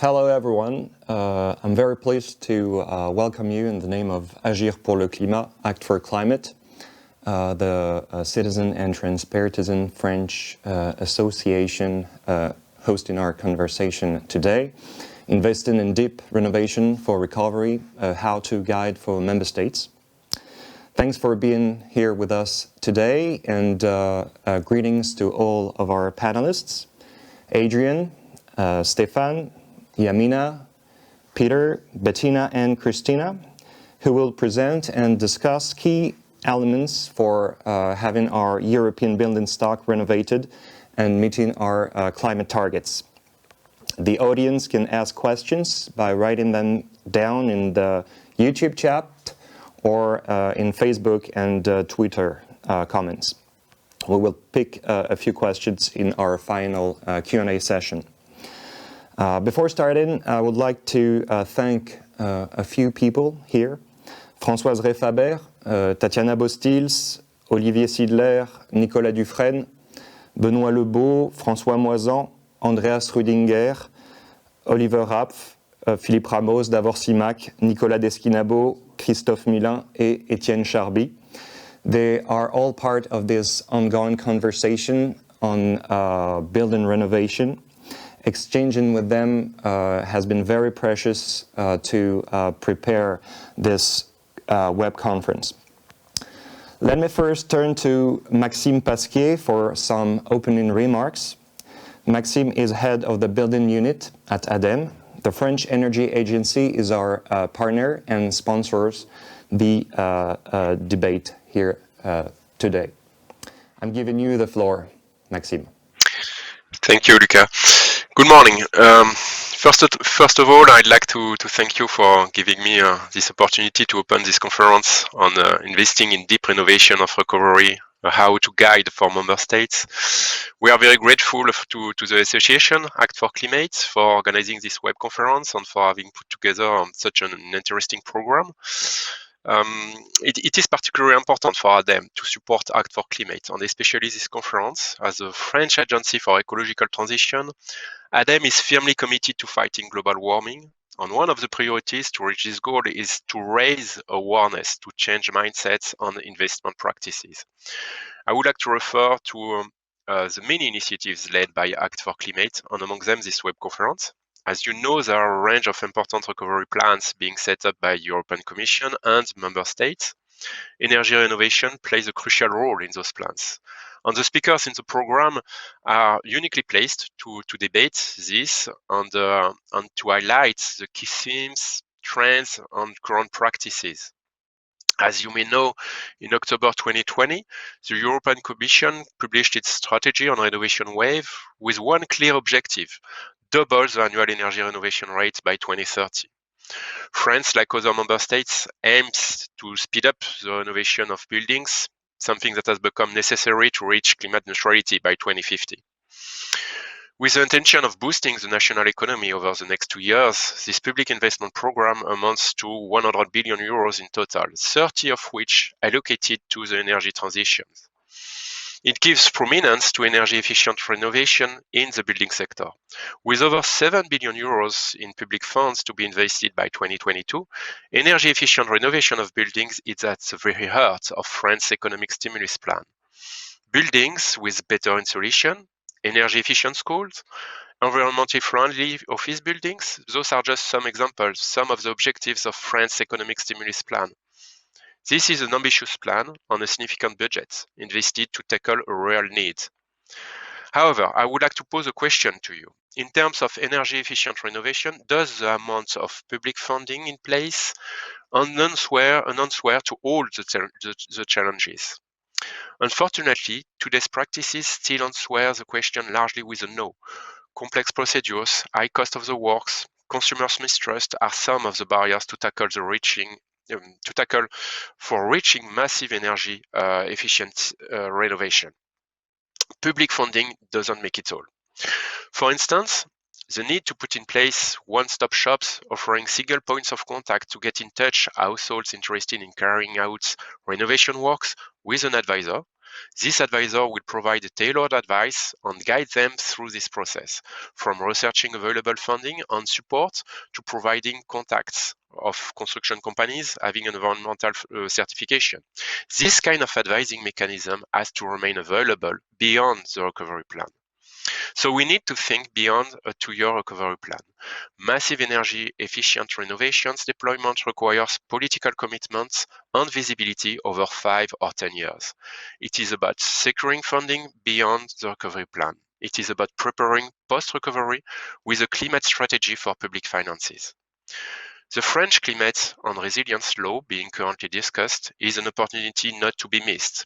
Hello everyone, I'm very pleased to welcome you in the name of Agir pour le climat, Act for Climate, the citizen and transpartisan French association hosting our conversation today, investing in deep renovation for recovery, how-to guide for member states. Thanks for being here with us today, and greetings to all of our panelists, Adrian, Stéphane, Yamina, Peter, Bettina, and Kristina, who will present and discuss key elements for having our European building stock renovated and meeting our climate targets. The audience can ask questions by writing them down in the YouTube chat or in Facebook and Twitter comments. We will pick a few questions in our final Q&A session. Before starting, I would like to thank a few people here. Françoise Refaber, Tatiana Bostils, Olivier Sidler, Nicolas Dufresne, Benoît Lebeau, François Moisan, Andreas Rüdinger, Oliver Rapf, Philippe Ramos, Davor Simac, Nicolas Desquinabo, Christophe Milin, et Étienne Charby. They are all part of this ongoing conversation on building renovation. Exchanging with them has been very precious to prepare this web conference. Let me first turn to Maxime Pasquier for some opening remarks. Maxime is head of the building unit at Ademe. The French Energy Agency is our partner and sponsors the debate here today. I'm giving you the floor, Maxime. Thank you, Luca. Good morning. First of all, I'd like to thank you for giving me this opportunity to open this conference on investing in deep renovation of recovery, how to guide for member states. We are very grateful to the association, Act for Climate, for organizing this web conference and for having put together such an interesting program. It is particularly important for Ademe to support Act for Climate, and especially this conference. As a French agency for ecological transition, Ademe is firmly committed to fighting global warming, and one of the priorities to reach this goal is to raise awareness, to change mindsets on investment practices. I would like to refer to the many initiatives led by Act for Climate, and among them this web conference. As you know, there are a range of important recovery plans being set up by the European Commission and member states. Energy renovation plays a crucial role in those plans. And the speakers in the program are uniquely placed to debate this and to highlight the key themes, trends, and current practices. As you may know, in October 2020, the European Commission published its strategy on renovation wave with one clear objective: double the annual energy renovation rate by 2030. France, like other member states, aims to speed up the renovation of buildings, something that has become necessary to reach climate neutrality by 2050. With the intention of boosting the national economy over the next 2 years, this public investment program amounts to 100 billion euros in total, 30 of which allocated to the energy transition. It gives prominence to energy-efficient renovation in the building sector. With over 7 billion euros in public funds to be invested by 2022, energy-efficient renovation of buildings is at the very heart of France's economic stimulus plan. Buildings with better insulation, energy-efficient schools, environmentally friendly office buildings, those are just some examples, some of the objectives of France's economic stimulus plan. This is an ambitious plan on a significant budget invested to tackle a real need. However, I would like to pose a question to you. In terms of energy-efficient renovation, does the amount of public funding in place answer to all the challenges? Unfortunately, today's practices still answer the question largely with a no. Complex procedures, high cost of the works, consumers' mistrust are some of the barriers to tackle reaching massive energy efficient renovation. Public funding doesn't make it all. For instance, the need to put in place one-stop shops offering single points of contact to get in touch households interested in carrying out renovation works with an advisor This advisor will provide tailored advice and guide them through this process, from researching available funding and support to providing contacts of construction companies having an environmental certification. This kind of advising mechanism has to remain available beyond the recovery plan. So we need to think beyond a 2-year recovery plan. Massive energy efficient renovations deployment requires political commitments and visibility over 5 or 10 years. It is about securing funding beyond the recovery plan. It is about preparing post-recovery with a climate strategy for public finances. The French climate and resilience law being currently discussed is an opportunity not to be missed.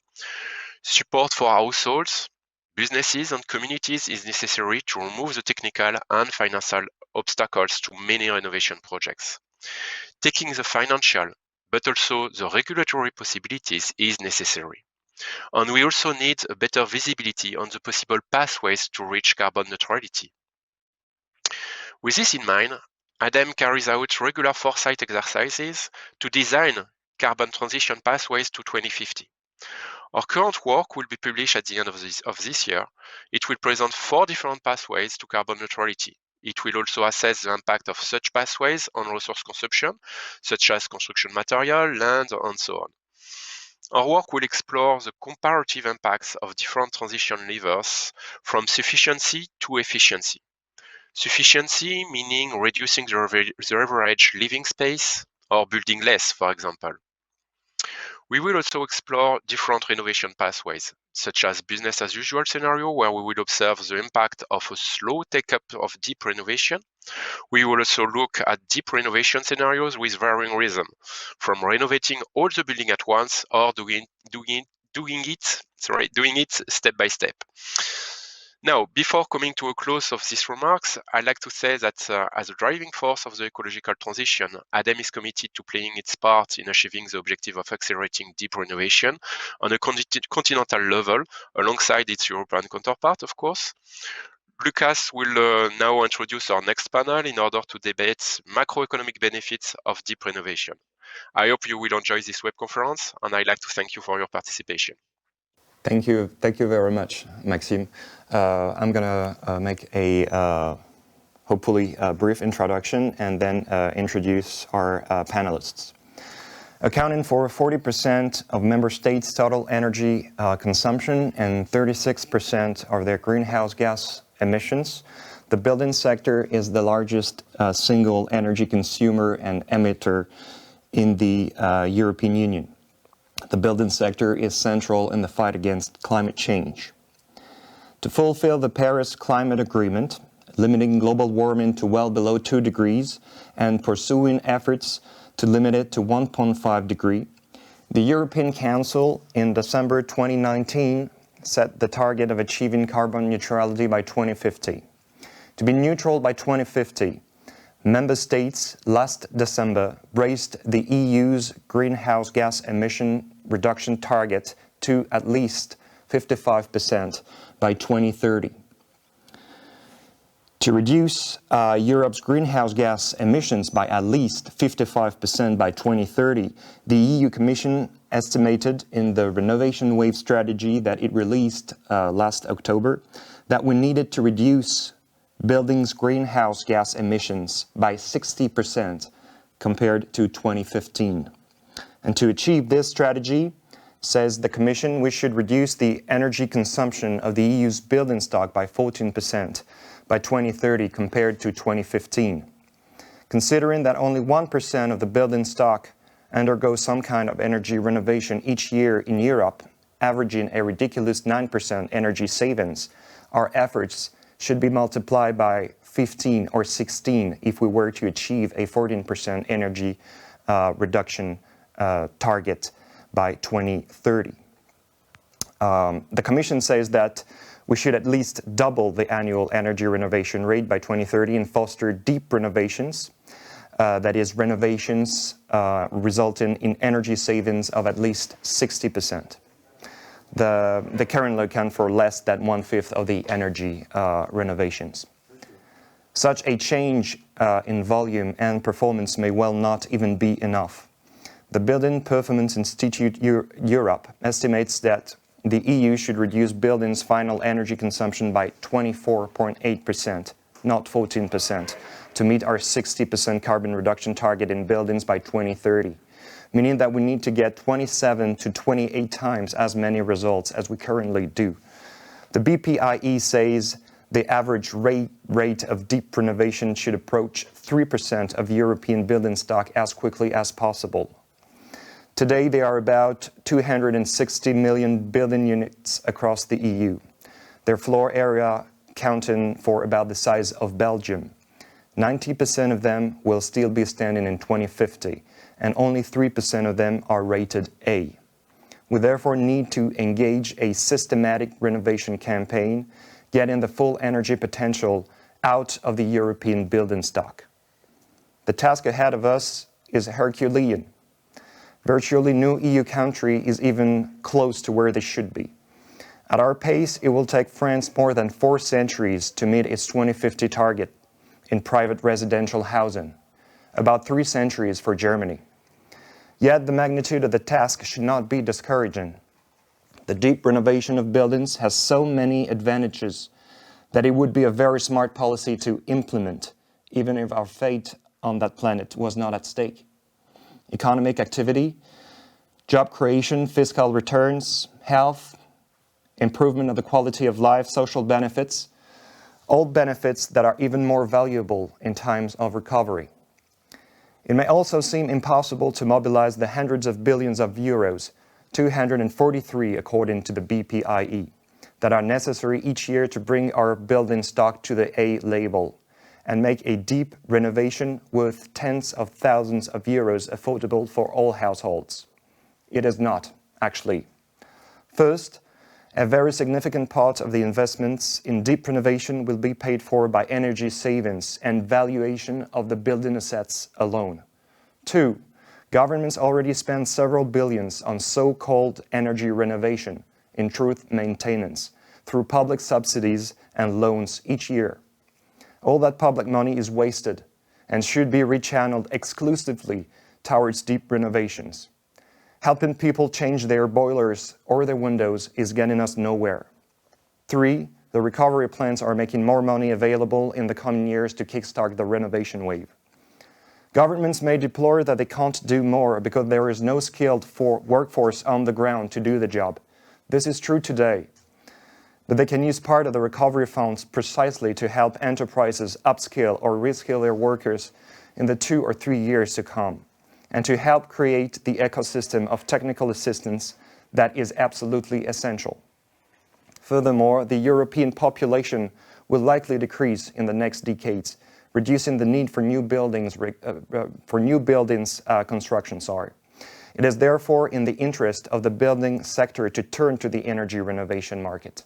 Support for households, businesses and communities is necessary to remove the technical and financial obstacles to many renovation projects. Taking the financial, but also the regulatory possibilities is necessary. And we also need a better visibility on the possible pathways to reach carbon neutrality. With this in mind, Ademe carries out regular foresight exercises to design carbon transition pathways to 2050. Our current work will be published at the end of this year. It will present 4 different pathways to carbon neutrality. It will also assess the impact of such pathways on resource consumption, such as construction material, land, and so on. Our work will explore the comparative impacts of different transition levers from sufficiency to efficiency. Sufficiency meaning reducing the average living space or building less, for example. We will also explore different renovation pathways, such as business as usual scenario, where we will observe the impact of a slow take-up of deep renovation. We will also look at deep renovation scenarios with varying rhythm, from renovating all the building at once or doing it step by step. Now, before coming to a close of these remarks, I'd like to say that as a driving force of the ecological transition, Ademe is committed to playing its part in achieving the objective of accelerating deep renovation on a continental level, alongside its European counterpart, of course. Lucas will now introduce our next panel in order to debate macroeconomic benefits of deep renovation. I hope you will enjoy this web conference, and I'd like to thank you for your participation. Thank you very much, Maxime. I'm gonna make a hopefully brief introduction and then introduce our panelists. Accounting for 40% of member states' total energy consumption and 36% of their greenhouse gas emissions, the building sector is the largest single energy consumer and emitter in the European Union. The building sector is central in the fight against climate change. To fulfill the Paris Climate Agreement, limiting global warming to well below 2 degrees and pursuing efforts to limit it to 1.5 degrees, the European Council in December 2019 set the target of achieving carbon neutrality by 2050. To be neutral by 2050, Member States last December raised the EU's greenhouse gas emission reduction target to at least 55% by 2030. To reduce Europe's greenhouse gas emissions by at least 55% by 2030, the EU Commission estimated in the Renovation Wave strategy that it released last October that we needed to reduce buildings' greenhouse gas emissions by 60% compared to 2015. And to achieve this strategy, says the Commission, we should reduce the energy consumption of the EU's building stock by 14% by 2030 compared to 2015. Considering that only 1% of the building stock undergoes some kind of energy renovation each year in Europe, averaging a ridiculous 9% energy savings, our efforts should be multiplied by 15 or 16 if we were to achieve a 14% energy reduction target by 2030. The Commission says that we should at least double the annual energy renovation rate by 2030 and foster deep renovations, that is, renovations resulting in energy savings of at least 60%. The currently account for less than 1/5 of the energy renovations. Such a change in volume and performance may well not even be enough. The Building Performance Institute Europe estimates that the EU should reduce buildings' final energy consumption by 24.8%, not 14%, to meet our 60% carbon reduction target in buildings by 2030, meaning that we need to get 27 to 28 times as many results as we currently do. The BPIE says the average rate of deep renovation should approach 3% of European building stock as quickly as possible. Today, there are about 260 million building units across the EU, their floor area counting for about the size of Belgium. 90% of them will still be standing in 2050, and only 3% of them are rated A. We therefore need to engage a systematic renovation campaign, getting the full energy potential out of the European building stock. The task ahead of us is Herculean. Virtually no EU country is even close to where they should be. At our pace, it will take France more than 4 centuries to meet its 2050 target in private residential housing, about 3 centuries for Germany. Yet the magnitude of the task should not be discouraging. The deep renovation of buildings has so many advantages that it would be a very smart policy to implement, even if our fate on that planet was not at stake. Economic activity, job creation, fiscal returns, health, improvement of the quality of life, social benefits, all benefits that are even more valuable in times of recovery. It may also seem impossible to mobilize the hundreds of billions of euros, 243 according to the BPIE, that are necessary each year to bring our building stock to the A label and make a deep renovation worth tens of thousands of euros affordable for all households. It is not, actually. First, a very significant part of the investments in deep renovation will be paid for by energy savings and valuation of the building assets alone. 2, governments already spend several billions on so-called energy renovation, in truth maintenance, through public subsidies and loans each year. All that public money is wasted and should be rechanneled exclusively towards deep renovations. Helping people change their boilers or their windows is getting us nowhere. 3, the recovery plans are making more money available in the coming years to kickstart the renovation wave. Governments may deplore that they can't do more because there is no skilled workforce on the ground to do the job. This is true today. But they can use part of the recovery funds precisely to help enterprises upskill or reskill their workers in the 2 or 3 years to come, and to help create the ecosystem of technical assistance that is absolutely essential. Furthermore, the European population will likely decrease in the next decades, reducing the need for new buildings construction. It is therefore in the interest of the building sector to turn to the energy renovation market.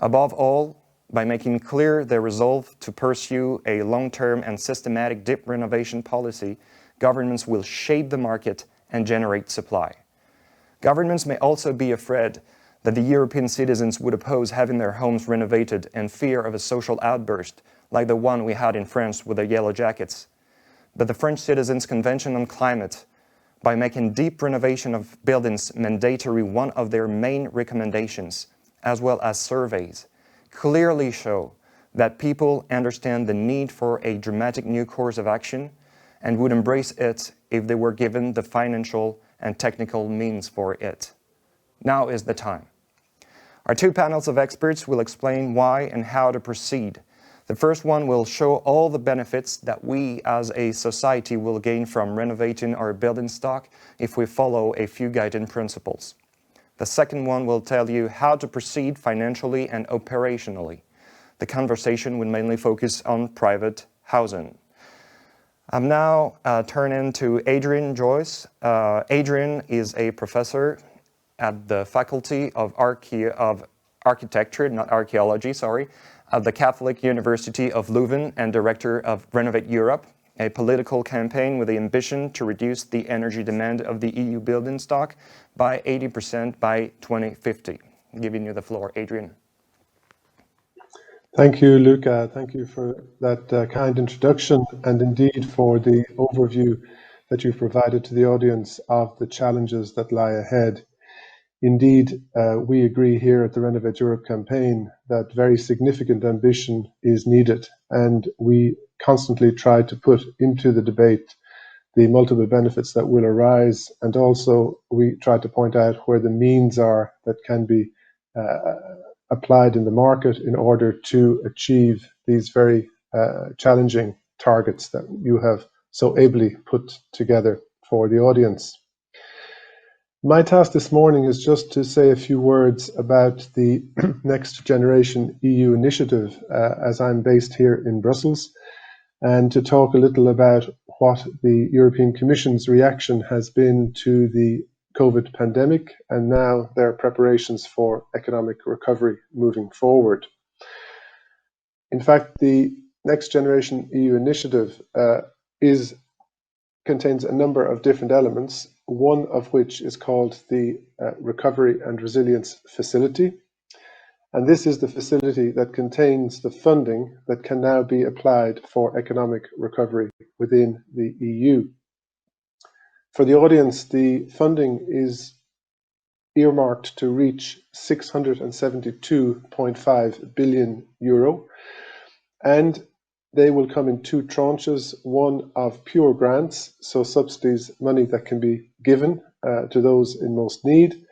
Above all, by making clear their resolve to pursue a long-term and systematic deep renovation policy, governments will shape the market and generate supply. Governments may also be afraid that the European citizens would oppose having their homes renovated in fear of a social outburst like the one we had in France with the Yellow Jackets. But the French Citizens' Convention on Climate, by making deep renovation of buildings mandatory one of their main recommendations, as well as surveys, clearly show that people understand the need for a dramatic new course of action and would embrace it if they were given the financial and technical means for it. Now is the time. Our 2 panels of experts will explain why and how to proceed. The first one will show all the benefits that we as a society will gain from renovating our building stock if we follow a few guiding principles. The second one will tell you how to proceed financially and operationally. The conversation will mainly focus on private housing. I'm now turning to Adrian Joyce. Adrian is a professor at the Faculty of Architecture, not Archaeology, at the Catholic University of Leuven and director of Renovate Europe, a political campaign with the ambition to reduce the energy demand of the EU building stock by 80% by 2050. I'm giving you the floor, Adrian. Thank you, Luca. Thank you for that kind introduction and indeed for the overview that you've provided to the audience of the challenges that lie ahead. Indeed, we agree here at the Renovate Europe campaign that very significant ambition is needed, and we constantly try to put into the debate the multiple benefits that will arise, and also we try to point out where the means are that can be applied in the market in order to achieve these very challenging targets that you have so ably put together for the audience. My task this morning is just to say a few words about the Next Generation EU initiative, as I'm based here in Brussels, and to talk a little about what the European Commission's reaction has been to the COVID pandemic and now their preparations for economic recovery moving forward. In fact, the Next Generation EU initiative contains a number of different elements, one of which is called the Recovery and Resilience Facility. And this is the facility that contains the funding that can now be applied for economic recovery within the EU. For the audience, the funding is earmarked to reach 672.5 billion euro, and they will come in two tranches, one of pure grants, so subsidies, money that can be given to those in most need,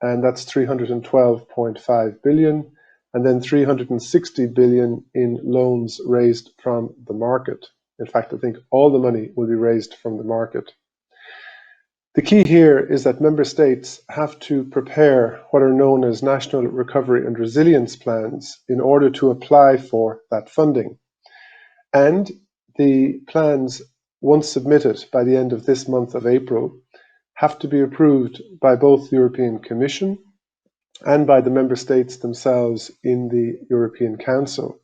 and that's 312.5 billion, and then 360 billion in loans raised from the market. In fact, I think all the money will be raised from the market. The key here is that member states have to prepare what are known as national recovery and resilience plans in order to apply for that funding. And the plans, once submitted by the end of this month of April, have to be approved by both the European Commission and by the member states themselves in the European Council.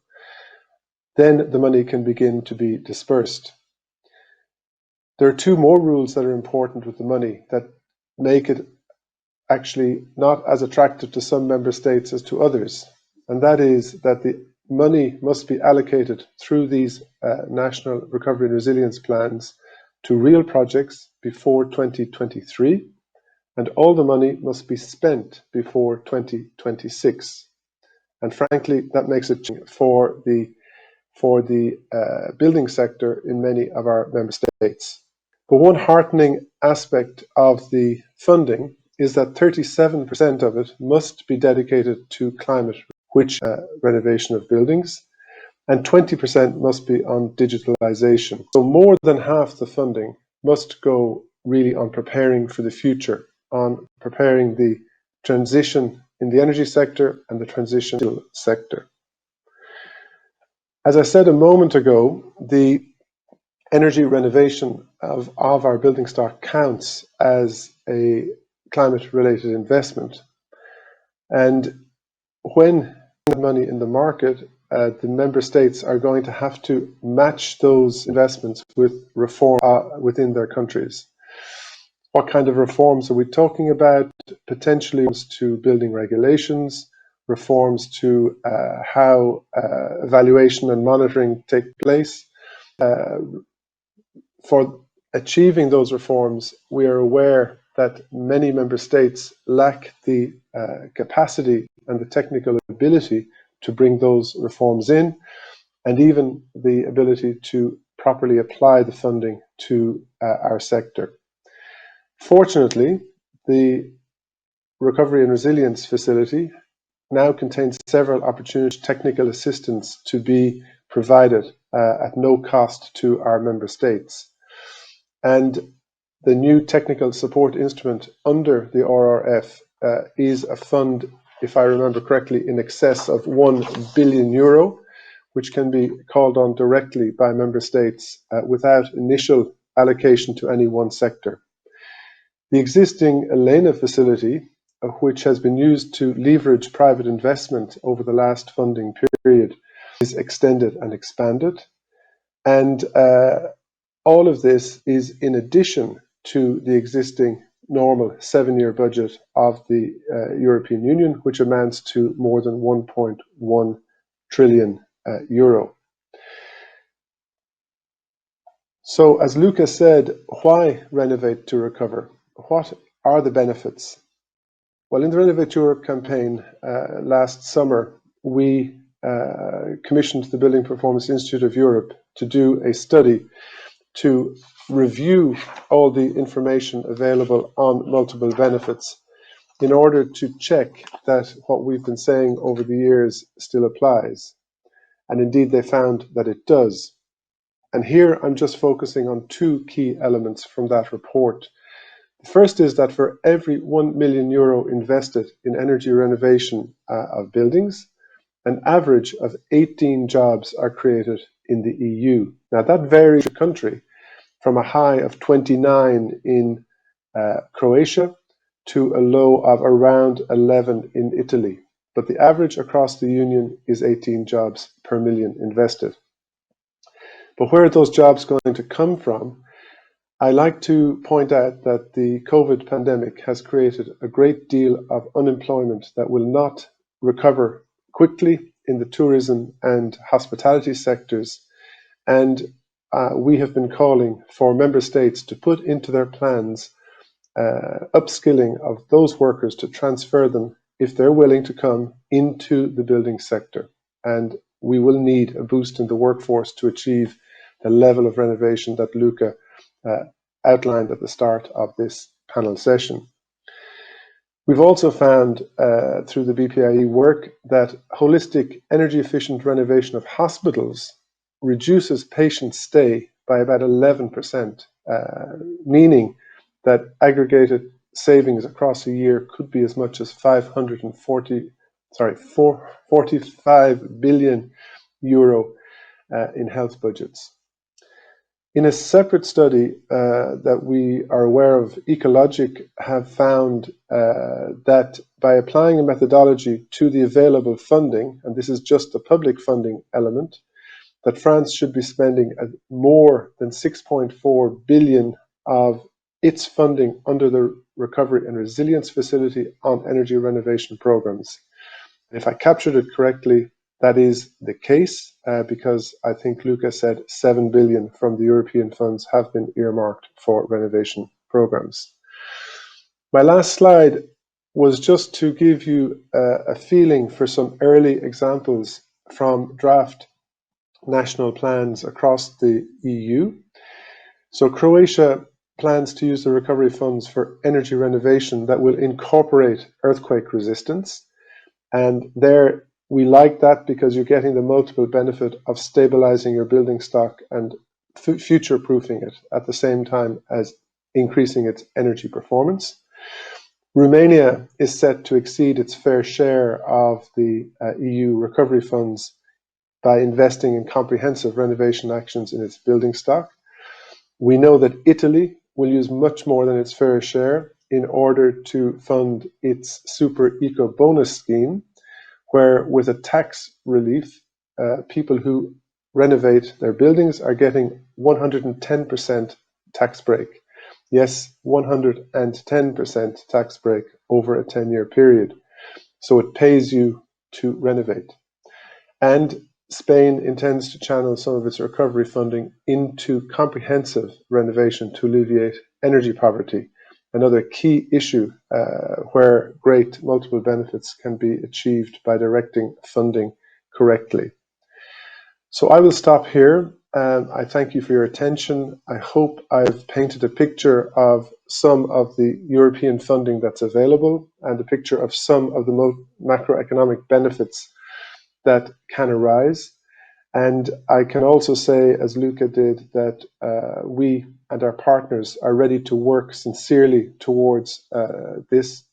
Then the money can begin to be dispersed. There are two more rules that are important with the money that make it actually not as attractive to some member states as to others. And that is that the money must be allocated through these national recovery and resilience plans to real projects before 2023, and all the money must be spent before 2026. And frankly, that makes it for the building sector in many of our member states. But one heartening aspect of the funding is that 37% of it must be dedicated to climate, which renovation of buildings, and 20% must be on digitalization. So more than half the funding must go really on preparing for the future, on preparing the transition in the energy sector and the transition sector. As I said a moment ago, the energy renovation of our building stock counts as a climate-related investment. And when money in the market, the member states are going to have to match those investments with reform within their countries. What kind of reforms are we talking about? Potentially to building regulations, reforms to how evaluation and monitoring take place. For achieving those reforms, we are aware that many member states lack the capacity and the technical ability to bring those reforms in, and even the ability to properly apply the funding to our sector. Fortunately, the Recovery and Resilience Facility now contains several opportunities for technical assistance to be provided at no cost to our member states. And the new technical support instrument under the RRF is a fund, if I remember correctly, in excess of €1 billion, which can be called on directly by member states without initial allocation to any one sector. The existing ELENA facility, which has been used to leverage private investment over the last funding period, is extended and expanded. And all of this is in addition to the existing normal 7-year budget of the European Union, which amounts to more than €1.1 trillion. So, as Lucas said, why renovate to recover? What are the benefits? Well, in the Renovate Europe campaign last summer, we commissioned the Building Performance Institute of Europe to do a study to review all the information available on multiple benefits in order to check that what we've been saying over the years still applies. And indeed, they found that it does. And here I'm just focusing on two key elements from that report. The first is that for every €1 million invested in energy renovation of buildings, an average of 18 jobs are created in the EU. Now that varies per country from a high of 29 in Croatia to a low of around 11 in Italy. But the average across the Union is 18 jobs per million invested. But where are those jobs going to come from? I like to point out that the COVID pandemic has created a great deal of unemployment that will not recover quickly in the tourism and hospitality sectors. And we have been calling for member states to put into their plans upskilling of those workers to transfer them, if they're willing to come, into the building sector. And we will need a boost in the workforce to achieve the level of renovation that Luca outlined at the start of this panel session. We've also found through the BPIE work that holistic energy efficient renovation of hospitals reduces patient stay by about 11%, meaning that aggregated savings across a year could be as much as 45 billion euro in health budgets. In a separate study that we are aware of, Ecologic have found that by applying a methodology to the available funding, and this is just the public funding element, that France should be spending more than 6.4 billion of its funding under the Recovery and Resilience Facility on energy renovation programs. If I captured it correctly, that is the case because I think Luca said 7 billion from the European funds have been earmarked for renovation programs. My last slide was just to give you a feeling for some early examples from draft national plans across the EU. So Croatia plans to use the recovery funds for energy renovation that will incorporate earthquake resistance. And there we like that because you're getting the multiple benefit of stabilizing your building stock and future-proofing it at the same time as increasing its energy performance. Romania is set to exceed its fair share of the EU recovery funds by investing in comprehensive renovation actions in its building stock. We know that Italy will use much more than its fair share in order to fund its super eco bonus scheme, where with a tax relief, people who renovate their buildings are getting 110% tax break. Yes, 110% tax break over a 10-year period. So it pays you to renovate. And Spain intends to channel some of its recovery funding into comprehensive renovation to alleviate energy poverty, another key issue where great multiple benefits can be achieved by directing funding correctly. So I will stop here. I thank you for your attention. I hope I've painted a picture of some of the European funding that's available and a picture of some of the macroeconomic benefits that can arise. And I can also say, as Luca did, that we and our partners are ready to work sincerely towards this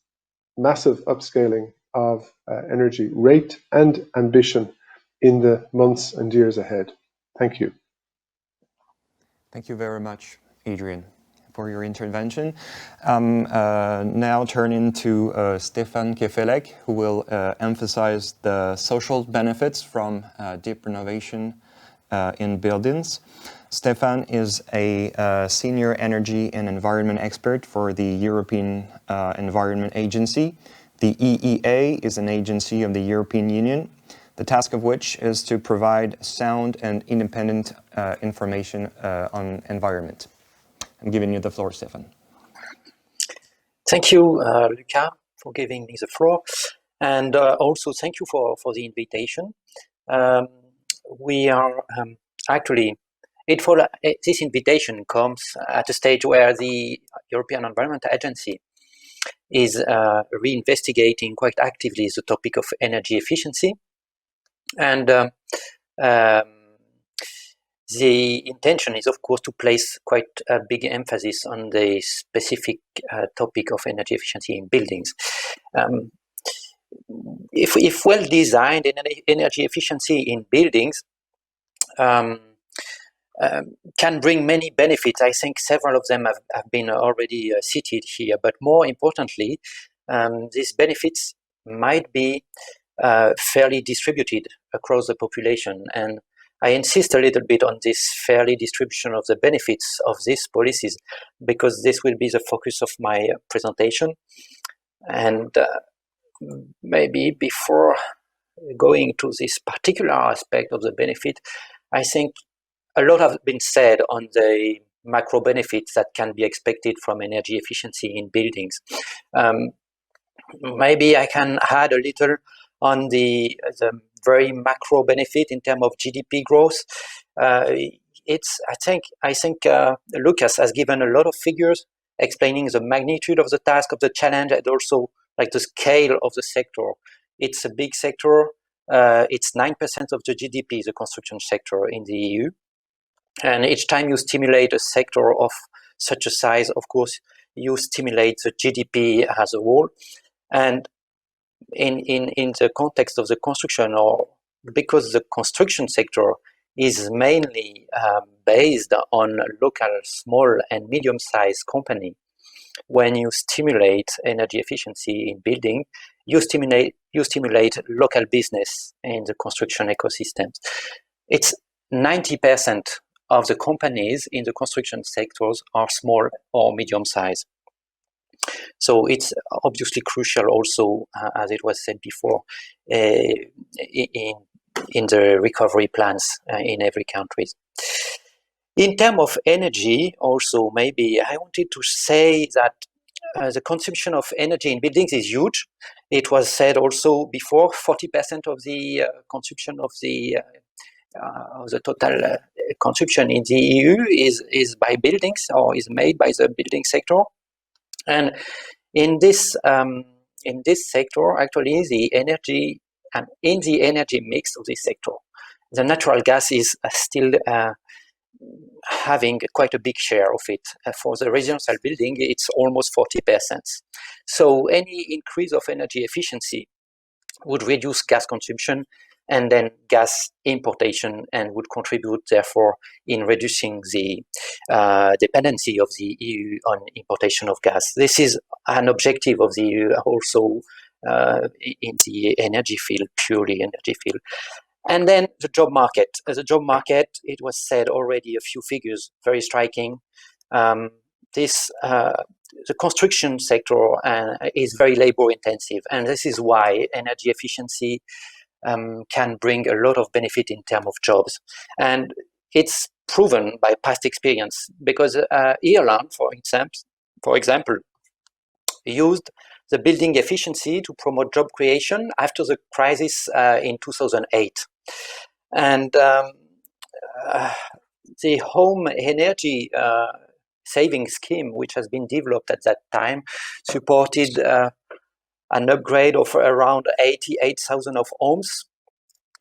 massive upscaling of energy rate and ambition in the months and years ahead. Thank you. Thank you very much, Adrian, for your intervention. Now turning to Stéphane Quefelec, who will emphasize the social benefits from deep renovation in buildings. Stéphane is a senior energy and environment expert for the European Environment Agency. The EEA is an agency of the European Union, the task of which is to provide sound and independent information on environment. I'm giving you the floor, Stéphane. Thank you, Luca. giving me the floor. And also thank you for the invitation. We are actually, this invitation comes at a stage where the European Environment Agency is reinvestigating quite actively the topic of energy efficiency. And the intention is, of course, to place quite a big emphasis on the specific topic of energy efficiency in buildings. If well designed, energy efficiency in buildings can bring many benefits. I think several of them have been already cited here, but more importantly, these benefits might be fairly distributed across the population. And I insist a little bit on this fairly distribution of the benefits of these policies, because this will be the focus of my presentation. And maybe before going to this particular aspect of the benefit, I think a lot has been said on the macro benefits that can be expected from energy efficiency in buildings. Maybe I can add a little on the very macro benefit in terms of GDP growth. I think Lucas has given a lot of figures explaining the magnitude of the task, of the challenge, and also like the scale of the sector. It's a big sector. It's 9% of the GDP, the construction sector in the EU. And each time you stimulate a sector of such a size, of course, you stimulate the GDP as a whole. And in the context of the construction, or because the construction sector is mainly based on local small and medium-sized company, when you stimulate energy efficiency in building, you stimulate local business in the construction ecosystems. It's 90% of the companies in the construction sectors are small or medium-sized. So it's obviously crucial also, as it was said before, in the recovery plans in every country. In terms of energy, also, maybe I wanted to say that the consumption of energy in buildings is huge. It was said also before, 40% of the consumption of the total consumption in the EU is by buildings, or is made by the building sector. And in this sector, actually, the energy, and in the energy mix of this sector, the natural gas is still having quite a big share of it. For the residential building, it's almost 40%. So any increase of energy efficiency would reduce gas consumption and then gas importation, and would contribute, therefore, in reducing the dependency of the EU on importation of gas. This is an objective of the EU also in the energy field, purely energy field. And then the job market. As a job market, it was said already, a few figures, very striking. The construction sector is very labor intensive, and this is why energy efficiency can bring a lot of benefit in terms of jobs. And it's proven by past experience, because Ireland, for example, used the building efficiency to promote job creation after the crisis in 2008. And the home energy saving scheme, which has been developed at that time, supported an upgrade of around 88,000 of homes.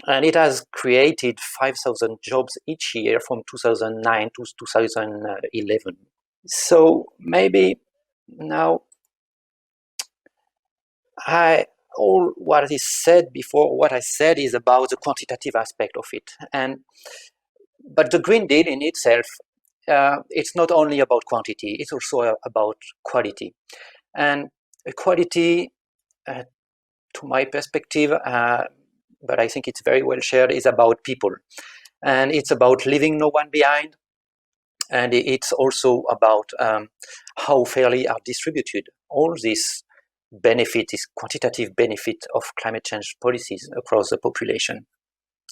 And it has created 5,000 jobs each year from 2009 to 2011. So maybe now what is said before, what I said is about the quantitative aspect of it. But the Green Deal in itself, it's not only about quantity, it's also about quality. And quality, to my perspective, but I think it's very well shared, is about people. And it's about leaving no one behind. And it's also about how fairly are distributed all these benefit, this quantitative benefit of climate change policies across the population.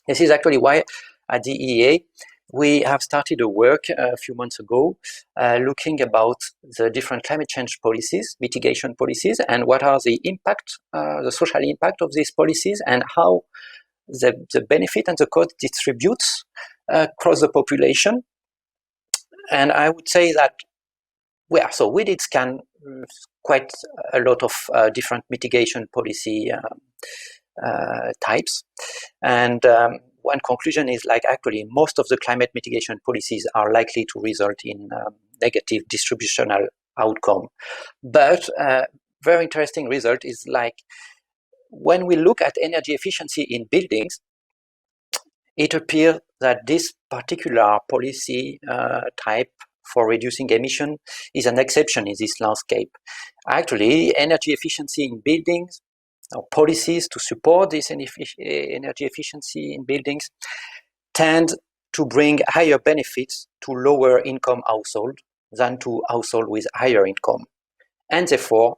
This is actually why at the EEA we have started a work a few months ago looking about the different climate change policies, mitigation policies, and what are the impact, the social impact of these policies, and how the benefit and the cost distributes across the population. And I would say that, well, so we did scan quite a lot of different mitigation policy types. And one conclusion is like actually most of the climate mitigation policies are likely to result in negative distributional outcome. But very interesting result is like when we look at energy efficiency in buildings, it appears that this particular policy type for reducing emission is an exception in this landscape. Actually, energy efficiency in buildings, or policies to support this energy efficiency in buildings, tend to bring higher benefits to lower income households than to households with higher income. And therefore,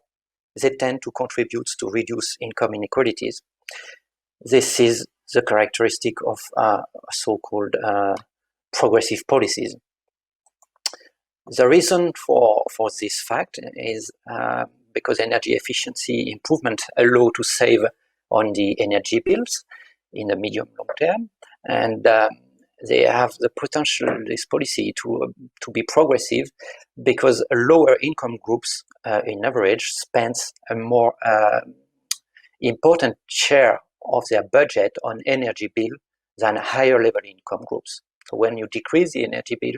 they tend to contribute to reduce income inequalities. This is the characteristic of so-called progressive policies. The reason for this fact is because energy efficiency improvement allow to save on the energy bills in the medium long term, and they have the potential, this policy, to be progressive because lower income groups in average spends a more important share of their budget on energy bill than higher level income groups. So when you decrease the energy bill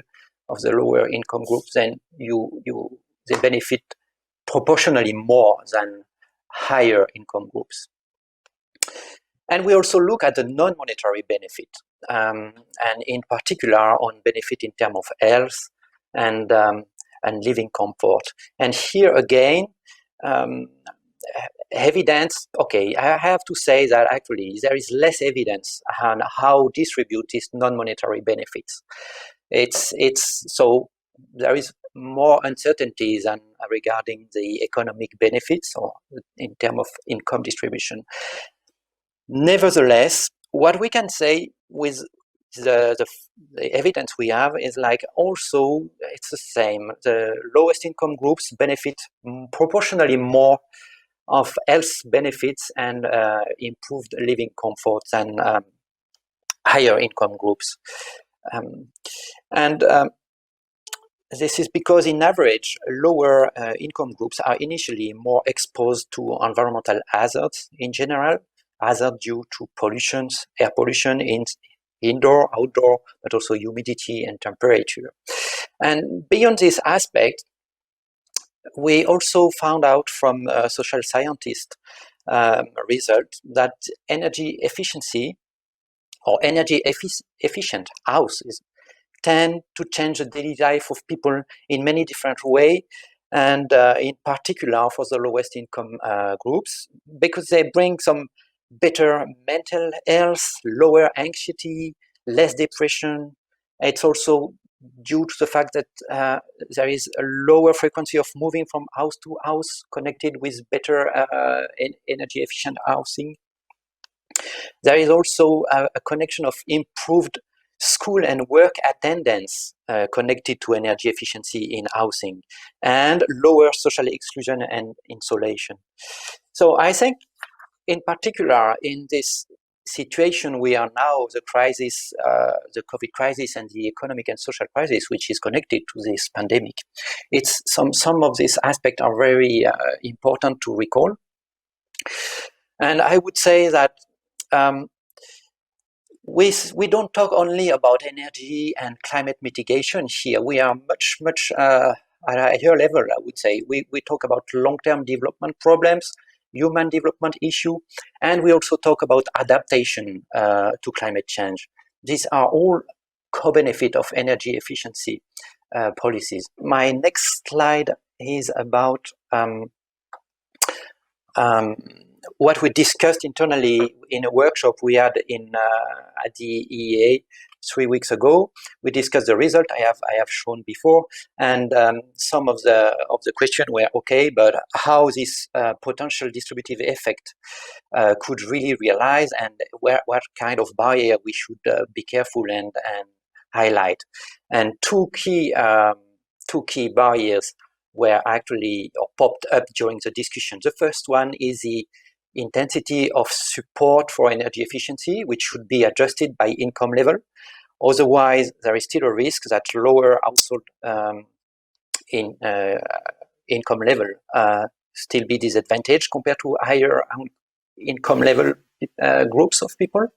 of the lower income groups, then they benefit proportionally more than higher income groups. And we also look at the non-monetary benefit, and in particular on benefit in terms of health and living comfort. And here again, evidence, okay, I have to say that actually there is less evidence on how distribute these non-monetary benefits. It's so there is more uncertainty than regarding the economic benefits or in terms of income distribution. Nevertheless, what we can say with the evidence we have is like also it's the same. The lowest income groups benefit proportionally more of health benefits and improved living comfort than higher income groups. This is because, in average, lower income groups are initially more exposed to environmental hazards in general, hazards due to pollutions, air pollution in indoor, outdoor, but also humidity and temperature. And beyond this aspect, we also found out from social scientists result that energy efficiency or energy efficient houses tend to change the daily life of people in many different ways, and in particular for the lowest income groups, because they bring some better mental health, lower anxiety, less depression. It's also due to the fact that there is a lower frequency of moving from house to house connected with better energy efficient housing. There is also a connection of improved school and work attendance connected to energy efficiency in housing, and lower social exclusion and isolation. So I think in particular in this situation we are now, the crisis, the COVID crisis and the economic and social crisis which is connected to this pandemic, it's some of these aspects are very important to recall. And I would say that we don't talk only about energy and climate mitigation here. We are much at a higher level, I would say. We talk about long-term development problems, human development issue, and we also talk about adaptation to climate change. These are all co-benefit of energy efficiency policies. My next slide is about what we discussed internally in a workshop we had at the EEA 3 weeks ago. We discussed the result I have shown before, and some of the questions were okay, but how this potential distributive effect could really realize, and what kind of barrier we should be careful and highlight. And two key barriers were actually popped up during the discussion. The first one is the intensity of support for energy efficiency, which should be adjusted by income level. Otherwise, there is still a risk that lower household income level still be disadvantaged compared to higher income level groups of people.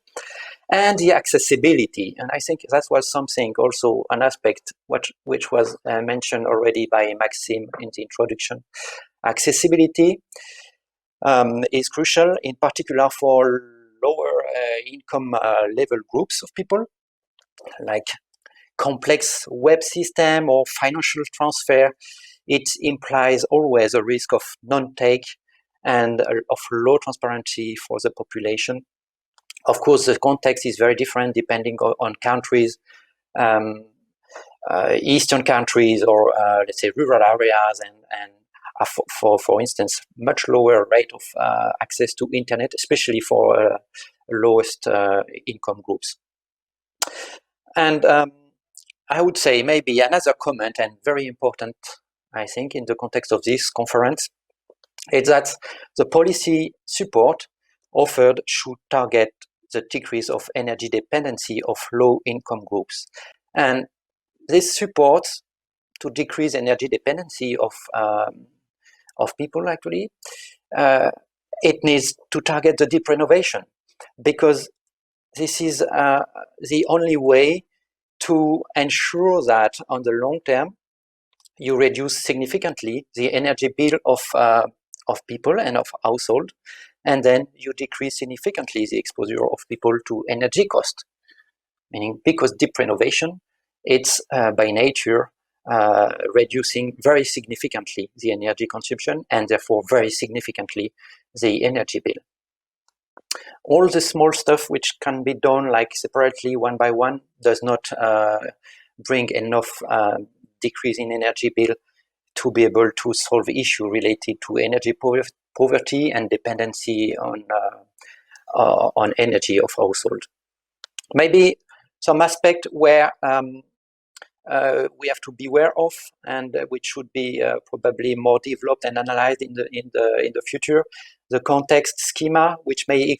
And the accessibility, and I think that was something also an aspect which was mentioned already by Maxime in the introduction. Accessibility is crucial, in particular for lower income level groups of people, like complex web system or financial transfer. It implies always a risk of non-take and of low transparency for the population. Of course, the context is very different depending on countries, eastern countries, or let's say rural areas, and for instance, much lower rate of access to internet, especially for lowest income groups. And I would say maybe another comment, and very important, I think, in the context of this conference, is that the policy support offered should target the decrease of energy dependency of low-income groups. And this support to decrease energy dependency of people, actually, it needs to target the deep renovation, because this is the only way to ensure that on the long term, you reduce significantly the energy bill of people and of household, and then you decrease significantly the exposure of people to energy cost. Meaning, because deep renovation, it's by nature reducing very significantly the energy consumption and therefore very significantly the energy bill. All the small stuff which can be done like separately one by one does not bring enough decrease in energy bill to be able to solve issue related to energy poverty and dependency on energy of household. Maybe some aspect where we have to be aware of, and which should be probably more developed and analyzed in the future. The context schema, which may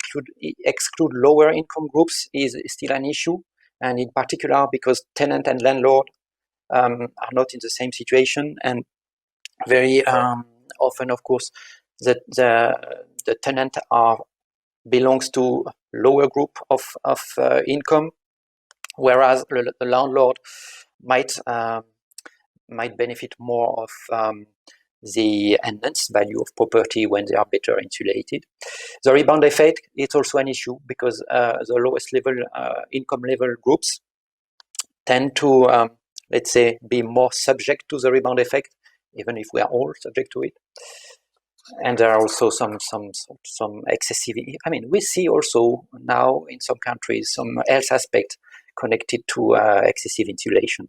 exclude lower income groups, is still an issue, and in particular because tenant and landlord are not in the same situation, and very often, of course, the tenant belongs to lower group of income, whereas the landlord might benefit more of the enhanced value of property when they are better insulated. The rebound effect is also an issue because the lowest level income level groups tend to, let's say, be more subject to the rebound effect, even if we are all subject to it. And there are also some excessive. I mean, we see also now in some countries some health aspect connected to excessive insulation.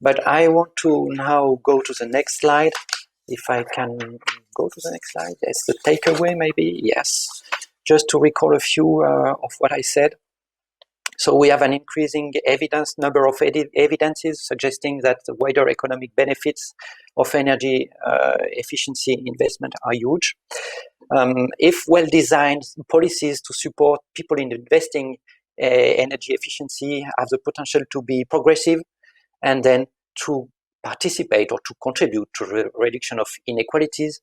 But I want to now go to the next slide. If I can go to the next slide. Yes, the takeaway maybe. Yes, just to recall a few of what I said. So we have an increasing number of evidences suggesting that the wider economic benefits of energy efficiency investment are huge. If well-designed policies to support people in investing energy efficiency have the potential to be progressive and then to participate or to contribute to the reduction of inequalities,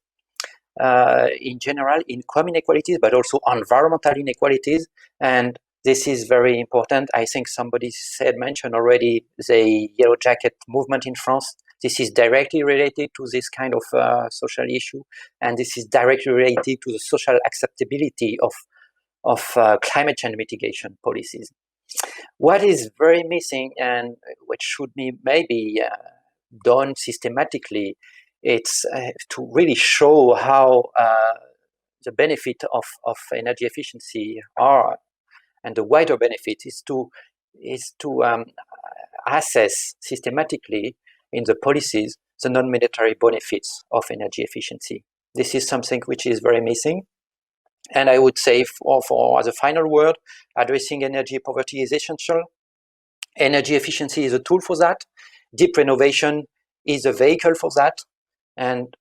in general, income inequalities, but also environmental inequalities. And this is very important. I think somebody mentioned already the Yellow Jacket movement in France. This is directly related to this kind of social issue, and this is directly related to the social acceptability of climate change mitigation policies. What is very missing, and which should be maybe done systematically, it's to really show how the benefit of energy efficiency are, and the wider benefit is to assess systematically in the policies the non-monetary benefits of energy efficiency. This is something which is very missing. And I would say, for as a final word, addressing energy poverty is essential. Energy efficiency is a tool for that. Deep renovation is a vehicle for that. And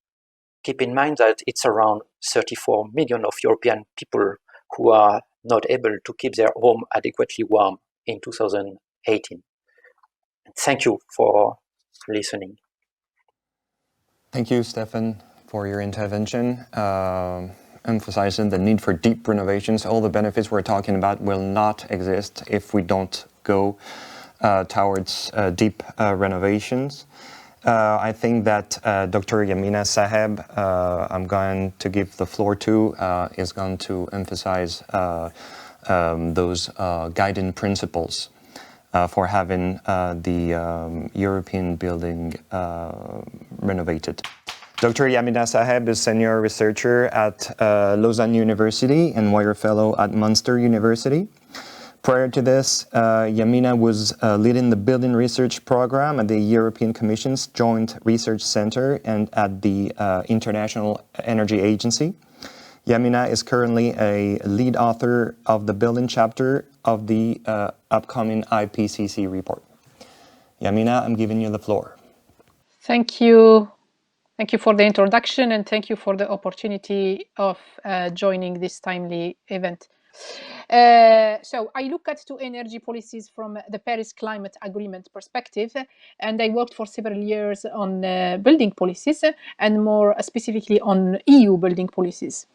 keep in mind that it's around 34 million of European people who are not able to keep their home adequately warm in 2018. Thank you for listening. Thank you, Stéphane, for your intervention. Emphasizing the need for deep renovations. All the benefits we're talking about will not exist if we don't go towards deep renovations. I think that Dr. Yamina Saheb, I'm going to give the floor to, is going to emphasize those guiding principles for having the European building renovated. Dr. Yamina Saheb is senior researcher at Lausanne University and Wire Fellow at Munster University. Prior to this, Yamina was leading the building research program at the European Commission's Joint Research Center and at the International Energy Agency. Yamina is currently a lead author of the building chapter of the upcoming IPCC report. Yamina, I'm giving you the floor. Thank you. Thank you for the introduction and thank you for the opportunity of joining this timely event. So I look at two energy policies from the Paris Climate Agreement perspective, and I worked for several years on building policies and more specifically on EU building policies.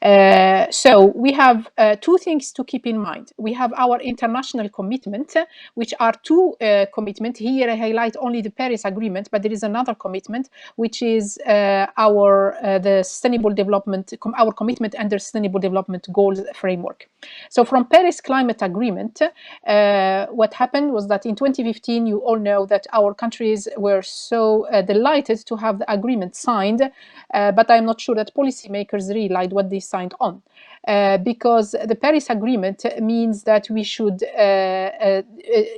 So we have two things to keep in mind. We have our international commitment, which are two commitments. Here I highlight only the Paris Agreement, but there is another commitment, which is the Sustainable Development, our commitment under Sustainable Development Goals framework. So from Paris Climate Agreement, what happened was that in 2015, you all know that our countries were so delighted to have the agreement signed, but I'm not sure that policymakers realized what they signed on. Because the Paris Agreement means that we should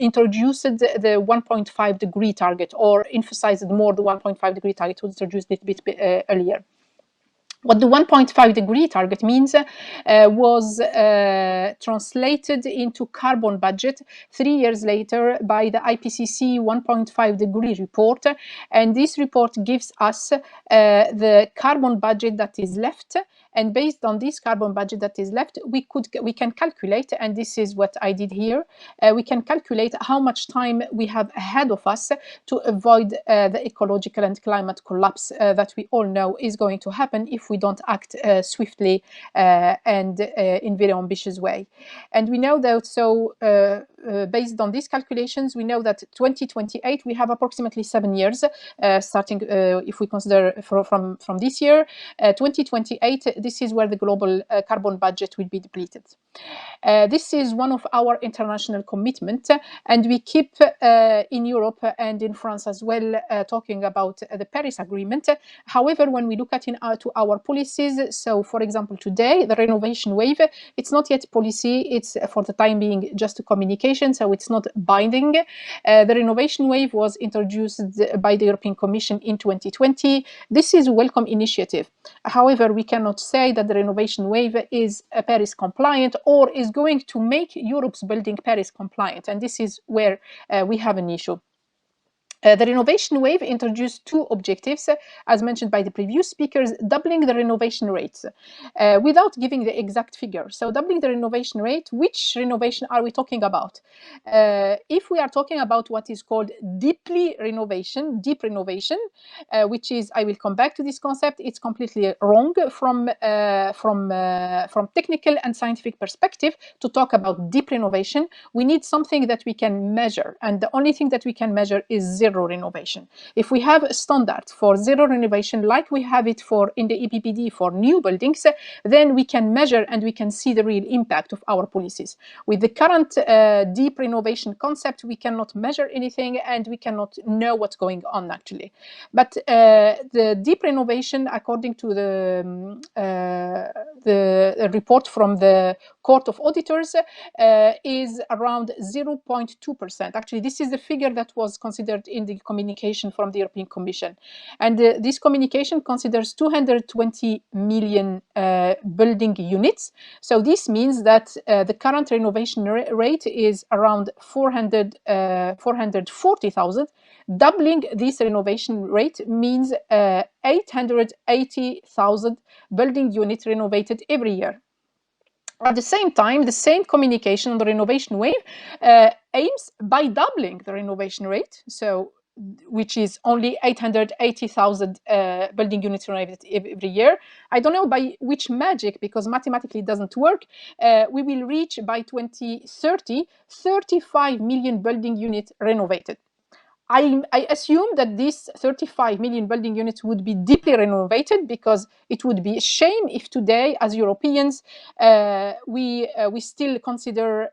introduce the 1.5 degree target, or emphasize more the 1.5 degree target was introduced a bit earlier. What the 1.5 degree target means was translated into carbon budget 3 years later by the IPCC 1.5 degree report. And this report gives us the carbon budget that is left. And based on this carbon budget that is left, we can calculate, and this is what I did here, we can calculate how much time we have ahead of us to avoid the ecological and climate collapse that we all know is going to happen if we don't act swiftly and in very ambitious way. And we know that, so based on these calculations, we know that 2028, we have approximately 7 years, starting if we consider from this year, 2028, this is where the global carbon budget will be depleted. This is one of our international commitments, and we keep in Europe and in France as well talking about the Paris Agreement. However, when we look at to our policies, so for example today, the renovation wave, it's not yet policy, it's for the time being just a communication, so it's not binding. The renovation wave was introduced by the European Commission in 2020. This is a welcome initiative. However, we cannot say that the renovation wave is Paris compliant or is going to make Europe's building Paris compliant, and this is where we have an issue. The renovation wave introduced two objectives, as mentioned by the previous speakers: doubling the renovation rates, without giving the exact figure. So doubling the renovation rate, which renovation are we talking about? If we are talking about what is called deep renovation, which is, I will come back to this concept, it's completely wrong from technical and scientific perspective to talk about deep renovation. We need something that we can measure, and the only thing that we can measure is zero renovation. If we have a standard for zero renovation, like we have it in the EPBD for new buildings, then we can measure and we can see the real impact of our policies. With the current deep renovation concept, we cannot measure anything and we cannot know what's going on actually. But the deep renovation, according to the report from the Court of Auditors, is around 0.2%. Actually, this is the figure that was considered in binding communication from the European Commission. And this communication considers 220 million building units. So this means that the current renovation rate is around 440,000. Doubling this renovation rate means 880,000 building units renovated every year. At the same time, the same communication on the renovation wave aims by doubling the renovation rate, so which is only 880,000 building units renovated every year. I don't know by which magic, because mathematically it doesn't work, we will reach by 2030 35 million building units renovated. I assume that these 35 million building units would be deeply renovated, because it would be a shame if today, as Europeans, we still consider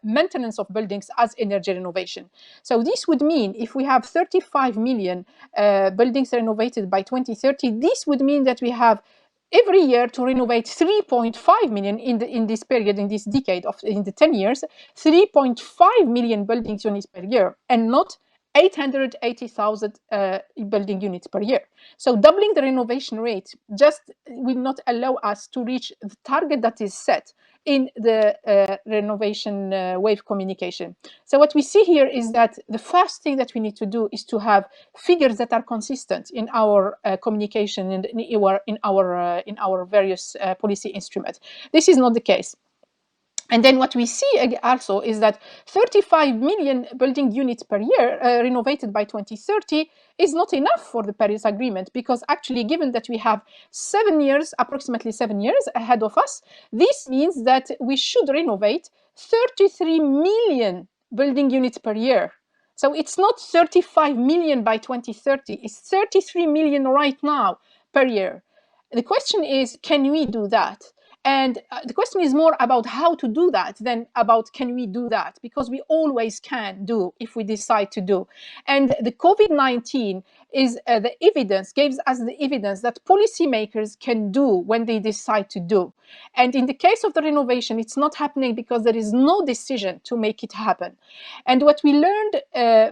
maintenance of buildings as energy renovation. So this would mean, if we have 35 million buildings renovated by 2030, this would mean that we have every year to renovate 3.5 million in this period, in this decade, in the 10 years, 3.5 million building units per year, and not 880,000 building units per year. So doubling the renovation rate just will not allow us to reach the target that is set in the renovation wave communication. So what we see here is that the first thing that we need to do is to have figures that are consistent in our communication and in our various policy instruments. This is not the case. And then what we see also is that 35 million building units per year renovated by 2030 is not enough for the Paris Agreement, because actually, given that we have approximately 7 years ahead of us, this means that we should renovate 33 million building units per year. So it's not 35 million by 2030, it's 33 million right now per year. The question is, can we do that? And the question is more about how to do that than about can we do that, because we always can do if we decide to do. And the COVID-19 is the evidence, gives us the evidence that policymakers can do when they decide to do. And in the case of the renovation, it's not happening because there is no decision to make it happen. And what we learned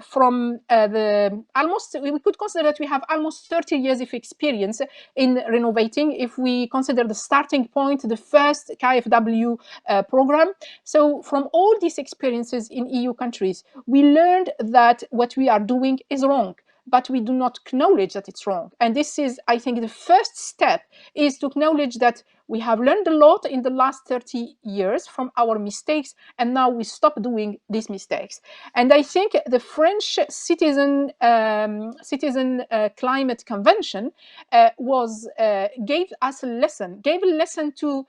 from we could consider that we have almost 30 years of experience in renovating, if we consider the starting point, the first KfW program. So from all these experiences in EU countries, we learned that what we are doing is wrong, but we do not acknowledge that it's wrong. And this is, I think, the first step is to acknowledge that we have learned a lot in the last 30 years from our mistakes, and now we stop doing these mistakes. And I think the French Citizen Climate Convention gave us a lesson, gave a lesson to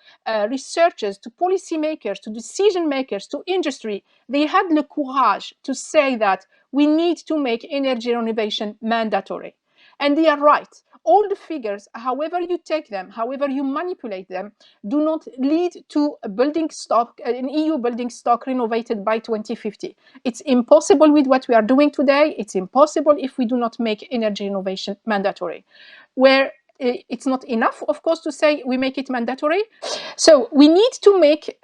researchers, to policymakers, to decision makers, to industry. They had the courage to say that we need to make energy renovation mandatory. And they are right. All the figures, however you take them, however you manipulate them, do not lead to a building stock, an EU building stock renovated by 2050. It's impossible with what we are doing today. It's impossible if we do not make energy renovation mandatory. Where it's not enough, of course, to say we make it mandatory. So we need to make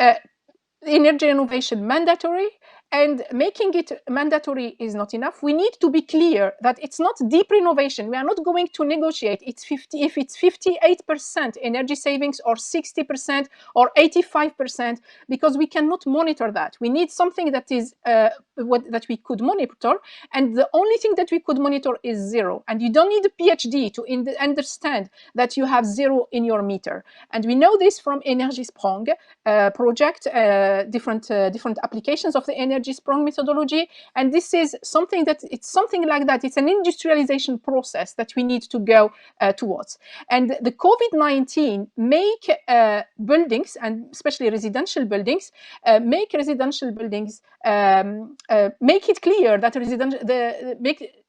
energy renovation mandatory, and making it mandatory is not enough. We need to be clear that it's not deep renovation. We are not going to negotiate if it's 58% energy savings or 60% or 85%, because we cannot monitor that. We need something that is that we could monitor, and the only thing that we could monitor is zero. And you don't need a PhD to understand that you have zero in your meter. And we know this from Energy Sprong project, different applications of the Energy Sprong methodology. And this is something it's something like that. It's an industrialization process that we need to go towards. And the COVID-19 make buildings, and especially residential buildings, make it clear that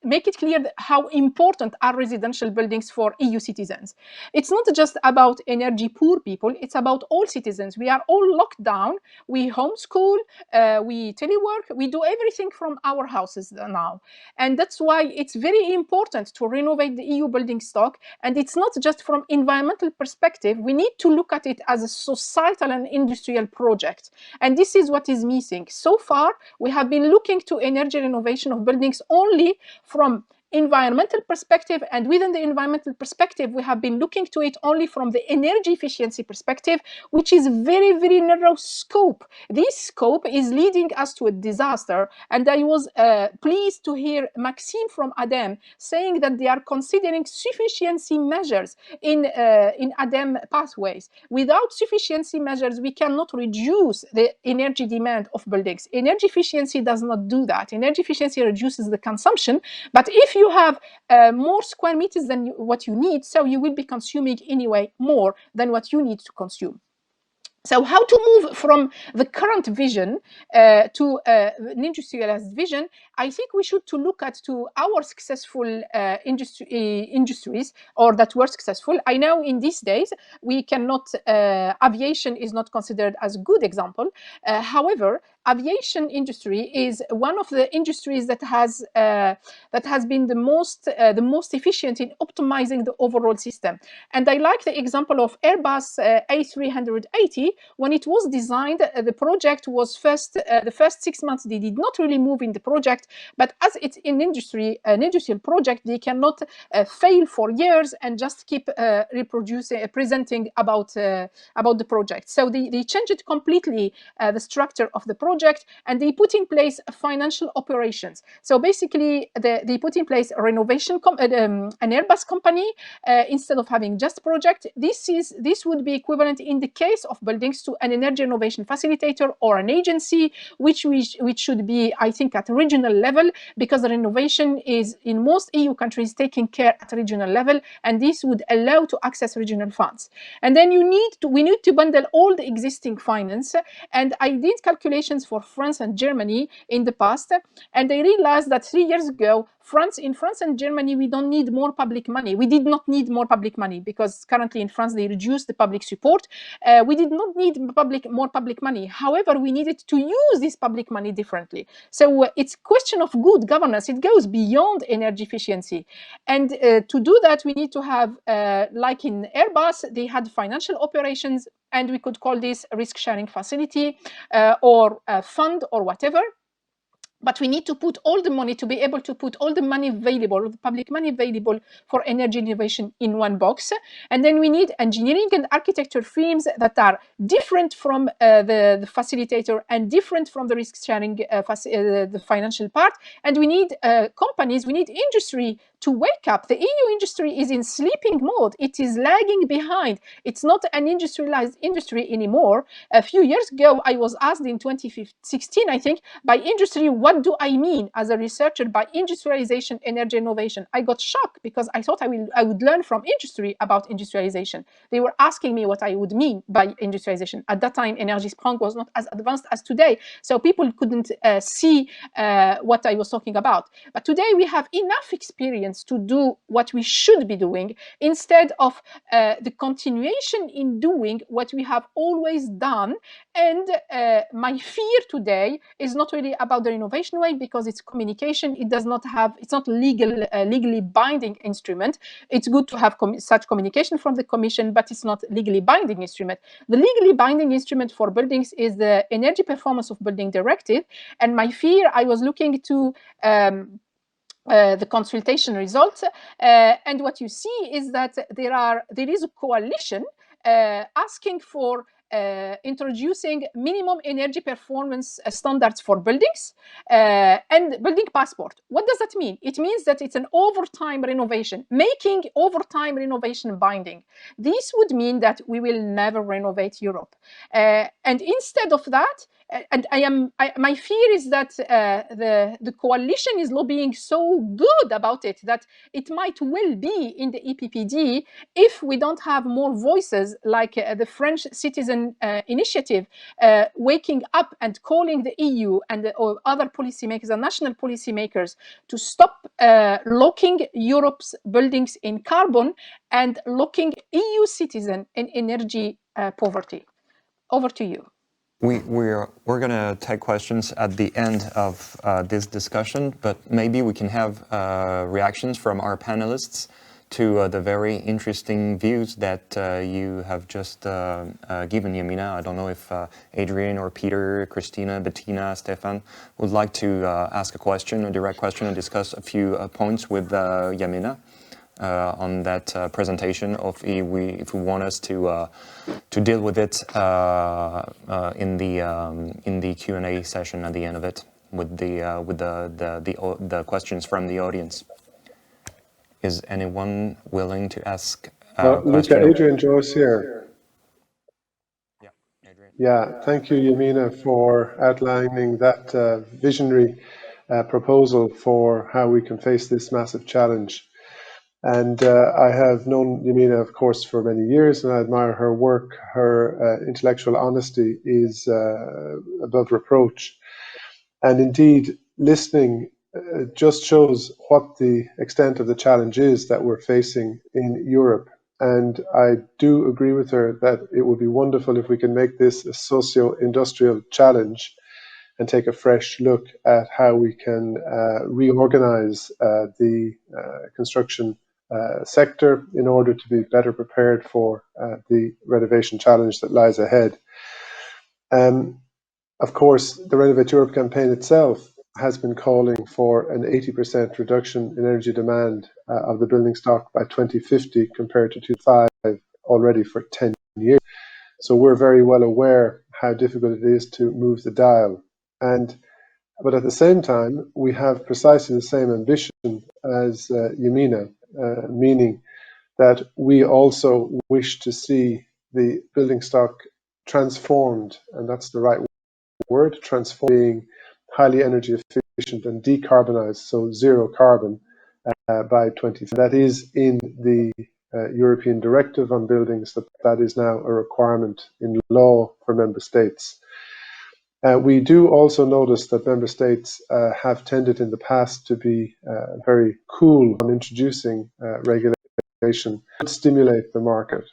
make it clear how important are residential buildings for EU citizens. It's not just about energy poor people, it's about all citizens. We are all locked down, we homeschool, we telework, we do everything from our houses now. And that's why it's very important to renovate the EU building stock. And it's not just from environmental perspective, we need to look at it as a societal and industrial project. And this is what is missing. So far, we have been looking to energy renovation of buildings only from environmental perspective, and within the environmental perspective we have been looking to it only from the energy efficiency perspective, which is very, very narrow scope. This scope is leading us to a disaster, and I was pleased to hear Maxime from Ademe saying that they are considering sufficiency measures in Ademe pathways. Without sufficiency measures, we cannot reduce the energy demand of buildings. Energy efficiency does not do that. Energy efficiency reduces the consumption, but if you have more square meters than what you need, so you will be consuming anyway more than what you need to consume. So how to move from the current vision to an industrialized vision? I think we should to look at to our successful industries, or that were successful. I know in these days we cannot, aviation is not considered as a good example. However, aviation industry is one of the industries that has been the most efficient in optimizing the overall system. And I like the example of Airbus A380. When it was designed, the project was the first 6 months they did not really move in the project, but as it's an industrial project, they cannot fail for years and just keep presenting about the project. So they changed it completely, the structure of the project, and they put in place financial operations. So basically, they put in place a renovation, an Airbus company, instead of having just project. This would be equivalent in the case of buildings to an energy innovation facilitator or an agency, which should be, I think, at regional level, because the renovation is in most EU countries taking care at regional level, and this would allow to access regional funds. And then we need to bundle all the existing finance. And I did calculations for France and Germany in the past, and I realized that 3 years ago, in France and Germany, we don't need more public money. We did not need more public money because currently in France they reduced the public support. We did not need more public money. However, we needed to use this public money differently. So it's question of good governance. It goes beyond energy efficiency. And to do that, we need to have, like in Airbus, they had financial operations, and we could call this a risk-sharing facility or a fund or whatever. But we need to put all the money, to be able to put all the money available, the public money available for energy innovation in one box. And then we need engineering and architecture firms that are different from the facilitator and different from the risk sharing, the financial part. And we need companies, we need industry to wake up. The EU industry is in sleeping mode. It is lagging behind. It's not an industrialized industry anymore. A few years ago, I was asked in 2016, I think, by industry, what do I mean as a researcher by industrialization, energy innovation? I got shocked because I thought I would learn from industry about industrialization. They were asking me what I would mean by industrialization. At that time, Energy Sprong was not as advanced as today, so people couldn't see what I was talking about. But today we have enough experience to do what we should be doing, instead of the continuation in doing what we have always done. And my fear today is not really about the innovation way, because it's communication. It's not legally binding instrument. It's good to have such communication from the Commission, but it's not legally binding instrument. The legally binding instrument for buildings is the Energy Performance of Building Directive. And my fear, I was looking to the consultation results, and what you see is that there is a coalition asking for introducing minimum energy performance standards for buildings and building passport. What does that mean? It means that it's an overtime renovation, making overtime renovation binding. This would mean that we will never renovate Europe. And instead of that, and my fear is that the coalition is lobbying so good about it that it might well be in the EPPD if we don't have more voices like the French Citizen Initiative waking up and calling the EU and or other policymakers and national policymakers to stop locking Europe's buildings in carbon and locking EU citizens in energy poverty. Over to you. We're going to take questions at the end of this discussion, but maybe we can have reactions from our panelists to the very interesting views that you have just given, Yamina. I don't know if Adrian or Peter, Kristina, Bettina, Stéphane would like to ask a question, a direct question, and discuss a few points with Yamina on that presentation, or if we want us to deal with it in the Q&A session at the end of it with the questions from the audience. Is anyone willing to ask a question? Adrian Joyce here. Yeah, Adrian. Yeah, thank you, Yamina, for outlining that visionary proposal for how we can face this massive challenge. And I have known Yamina, of course, for many years, and I admire her work. Her intellectual honesty is above reproach. And indeed, listening just shows what the extent of the challenge is that we're facing in Europe. And I do agree with her that it would be wonderful if we can make this a socio-industrial challenge and take a fresh look at how we can reorganize the construction sector in order to be better prepared for the renovation challenge that lies ahead. Of course, the Renovate Europe campaign itself has been calling for an 80% reduction in energy demand of the building stock by 2050 compared to 2005 already for 10 years. So we're very well aware how difficult it is to move the dial. But at the same time, we have precisely the same ambition as Yamina, meaning that we also wish to see the building stock transformed, and that's the right word, transformed, being highly energy efficient and decarbonized, so zero carbon by 2050. That is in the European Directive on Buildings, that is now a requirement in law for member states. We do also notice that member states have tended in the past to be very cool on introducing regulation to stimulate the market.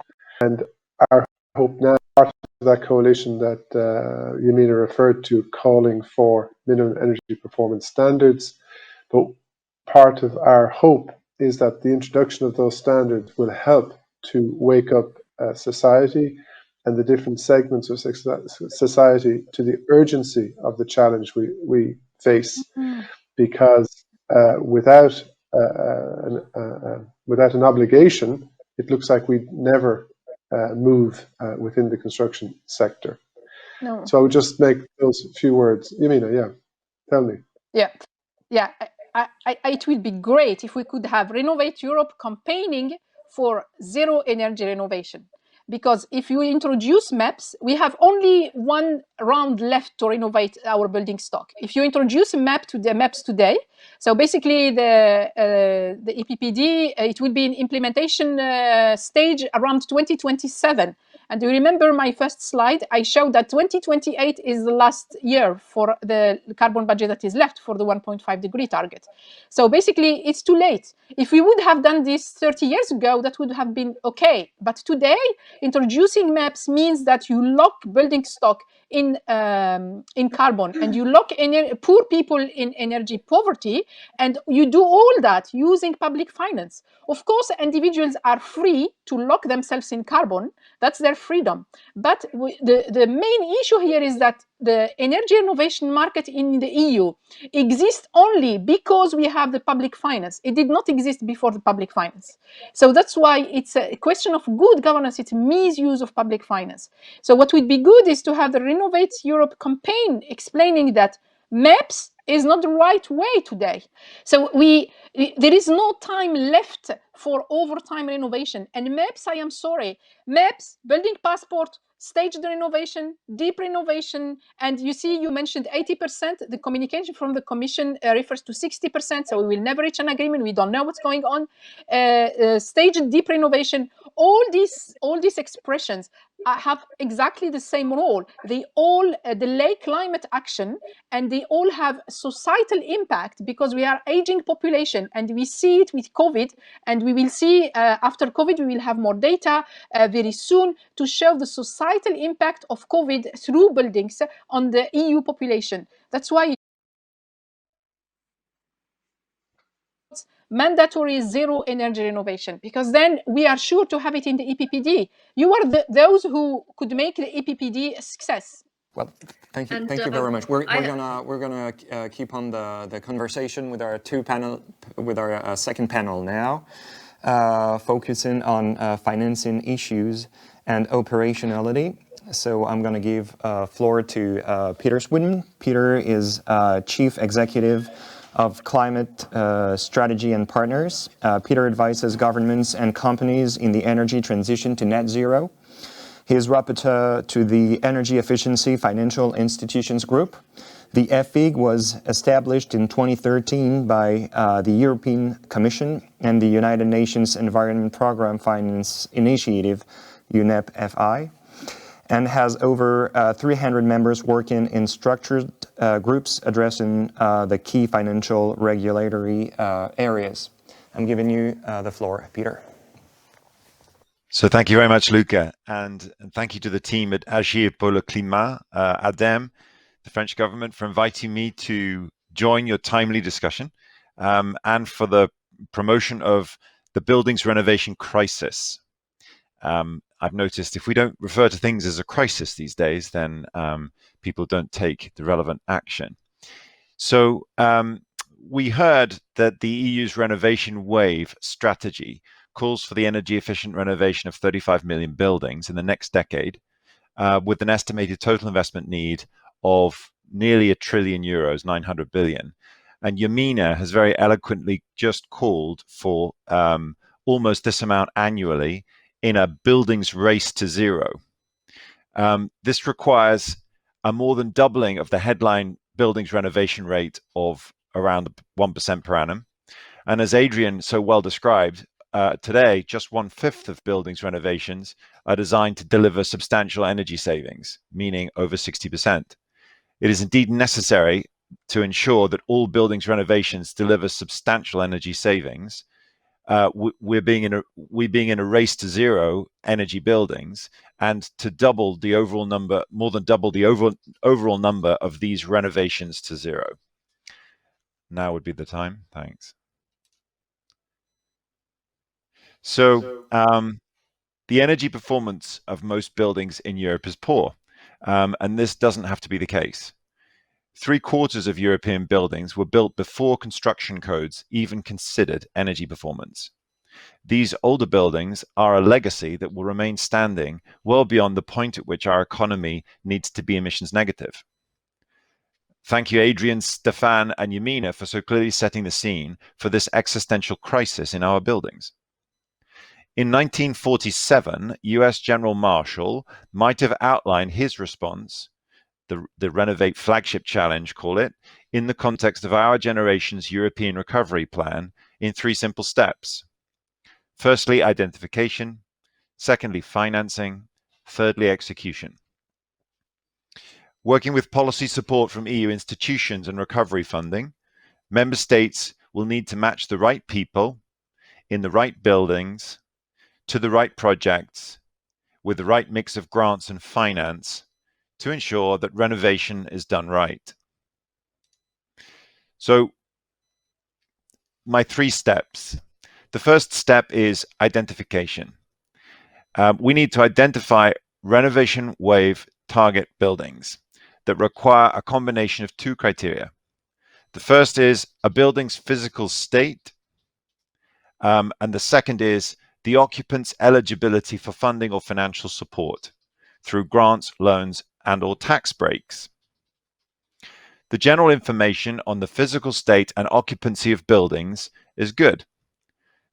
And our hope now, part of that coalition that Yamina referred to, calling for minimum energy performance standards. But part of our hope is that the introduction of those standards will help to wake up society and the different segments of society to the urgency of the challenge we face. Because without an obligation, it looks like we'd never move within the construction sector. No. So I would just make those few words. Yamina, yeah, tell me. Yeah. It will be great if we could have Renovate Europe campaigning for zero energy renovation. Because if you introduce maps, we have only one round left to renovate our building stock. If you introduce a map to the maps today, so basically the EPPD, it will be in implementation stage around 2027. And you remember my first slide, I showed that 2028 is the last year for the carbon budget that is left for the 1.5 degree target. So basically it's too late. If we would have done this 30 years ago, that would have been okay. But today, introducing maps means that you lock building stock in carbon, and you lock poor people in energy poverty, and you do all that using public finance. Of course, individuals are free to lock themselves in carbon. That's their freedom. But the main issue here is that the energy renovation market in the EU exists only because we have the public finance. It did not exist before the public finance. So that's why it's a question of good governance. It's misuse of public finance. So what would be good is to have the Renovate Europe campaign explaining that maps is not the right way today. So there is no time left for overtime renovation. And maps, I am sorry, maps, building passport, staged renovation, deep renovation, and you see, you mentioned 80%. The communication from the Commission refers to 60%, so we will never reach an agreement. We don't know what's going on. Staged deep renovation, all these expressions have exactly the same role. They all delay climate action, and they all have societal impact because we are aging population, and we see it with COVID, and we will see after COVID, we will have more data very soon to show the societal impact of COVID through buildings on the EU population. That's why mandatory zero energy renovation, because then we are sure to have it in the EPPD. You are those who could make the EPPD a success. Well, thank you very much. We're gonna keep on the conversation with our second panel now, focusing on financing issues and operationality. So I'm going to give floor to Peter Sweden. Peter is Chief Executive of Climate Strategy and Partners. Peter advises governments and companies in the energy transition to net zero. He is rapporteur to the Energy Efficiency Financial Institutions Group. The FIG was established in 2013 by the European Commission and the United Nations Environment Programme Finance Initiative, UNEP-FI, and has over 300 members working in structured groups addressing the key financial regulatory areas. I'm giving you the floor, Peter. So thank you very much, Luca, and thank you to the team at Agir pour le climat, Ademe, the French government, for inviting me to join your timely discussion and for the promotion of the buildings renovation crisis. I've noticed if we don't refer to things as a crisis these days, then people don't take the relevant action. So we heard that the EU's renovation wave strategy calls for the energy efficient renovation of 35 million buildings in the next decade, with an estimated total investment need of nearly €1 trillion, 900 billion. And Yamina has very eloquently just called for almost this amount annually in a buildings race to zero. This requires a more than doubling of the headline buildings renovation rate of around 1% per annum. And as Adrian so well described, today, just 1/5 of buildings renovations are designed to deliver substantial energy savings, meaning over 60%. It is indeed necessary to ensure that all buildings renovations deliver substantial energy savings. We're being in a race to zero energy buildings, and to double the overall number, more than double the overall number of these renovations to zero. Now would be the time. Thanks. So the energy performance of most buildings in Europe is poor, and this doesn't have to be the case. 3/4 of European buildings were built before construction codes even considered energy performance. These older buildings are a legacy that will remain standing well beyond the point at which our economy needs to be emissions negative. Thank you, Adrian, Stéphane, and Yamina, for so clearly setting the scene for this existential crisis in our buildings. In 1947, US General Marshall might have outlined his response, the Renovate Flagship Challenge, call it, in the context of our generation's European Recovery Plan in 3 simple steps. Firstly, identification. Secondly, financing. Thirdly, execution. Working with policy support from EU institutions and recovery funding, member states will need to match the right people in the right buildings to the right projects with the right mix of grants and finance to ensure that renovation is done right. So my 3 steps. The first step is identification. We need to identify renovation wave target buildings that require a combination of 2 criteria. The first is a building's physical state, and the second is the occupant's eligibility for funding or financial support through grants, loans, and/or tax breaks. The general information on the physical state and occupancy of buildings is good.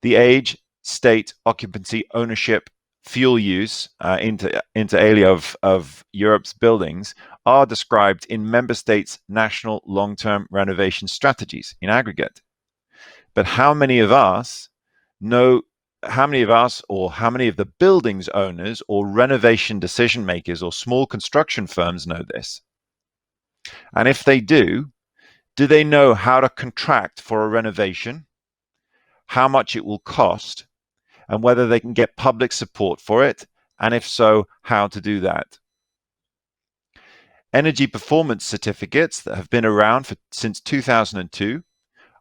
The age, state, occupancy, ownership, fuel use, inter alia of Europe's buildings are described in member states' national long-term renovation strategies in aggregate. But how many of us know, how many of the buildings owners or renovation decision makers or small construction firms know this? And if they do they know how to contract for a renovation, how much it will cost, and whether they can get public support for it, and if so, how to do that? Energy performance certificates that have been around since 2002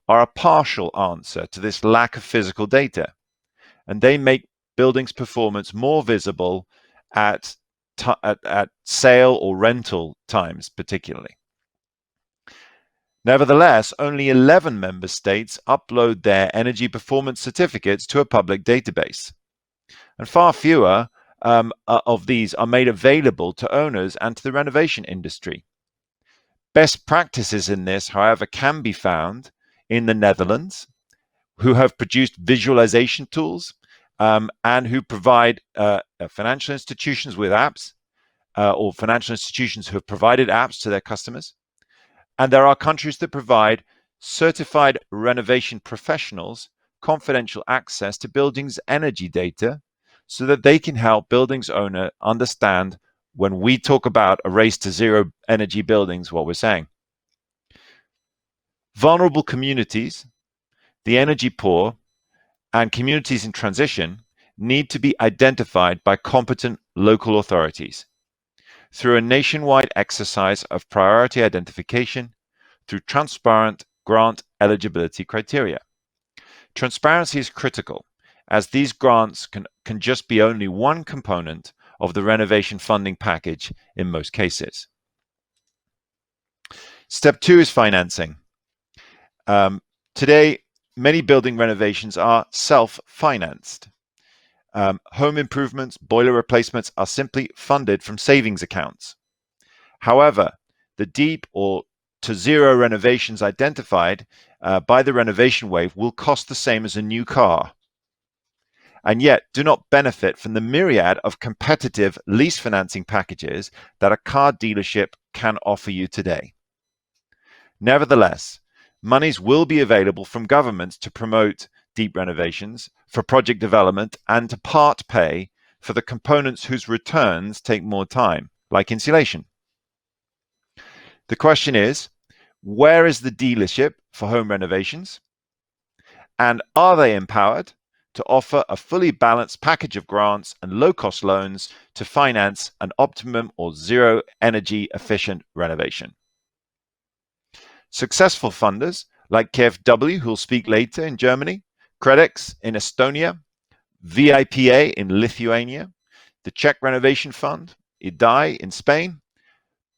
are a partial answer to this lack of physical data, and they make buildings' performance more visible at sale or rental times particularly. Nevertheless, only 11 member states upload their energy performance certificates to a public database, and far fewer of these are made available to owners and to the renovation industry. Best practices in this, however, can be found in the Netherlands, who have produced visualization tools and who provide financial institutions with apps, or financial institutions who have provided apps to their customers. And there are countries that provide certified renovation professionals confidential access to buildings' energy data so that they can help buildings owner understand when we talk about a race to zero energy buildings, what we're saying. Vulnerable communities, the energy poor, and communities in transition need to be identified by competent local authorities through a nationwide exercise of priority identification through transparent grant eligibility criteria. Transparency is critical, as these grants can just be only one component of the renovation funding package in most cases. Step 2 is financing. Today, many building renovations are self-financed. Home improvements, boiler replacements are simply funded from savings accounts. However, the deep or to zero renovations identified by the renovation wave will cost the same as a new car, and yet do not benefit from the myriad of competitive lease financing packages that a car dealership can offer you today. Nevertheless, monies will be available from governments to promote deep renovations, for project development, and to part pay for the components whose returns take more time, like insulation. The question is, where is the dealership for home renovations? And are they empowered to offer a fully balanced package of grants and low-cost loans to finance an optimum or zero energy efficient renovation? Successful funders like KfW, who will speak later, in Germany, Credex in Estonia, VIPA in Lithuania, the Czech Renovation Fund, IDAI in Spain,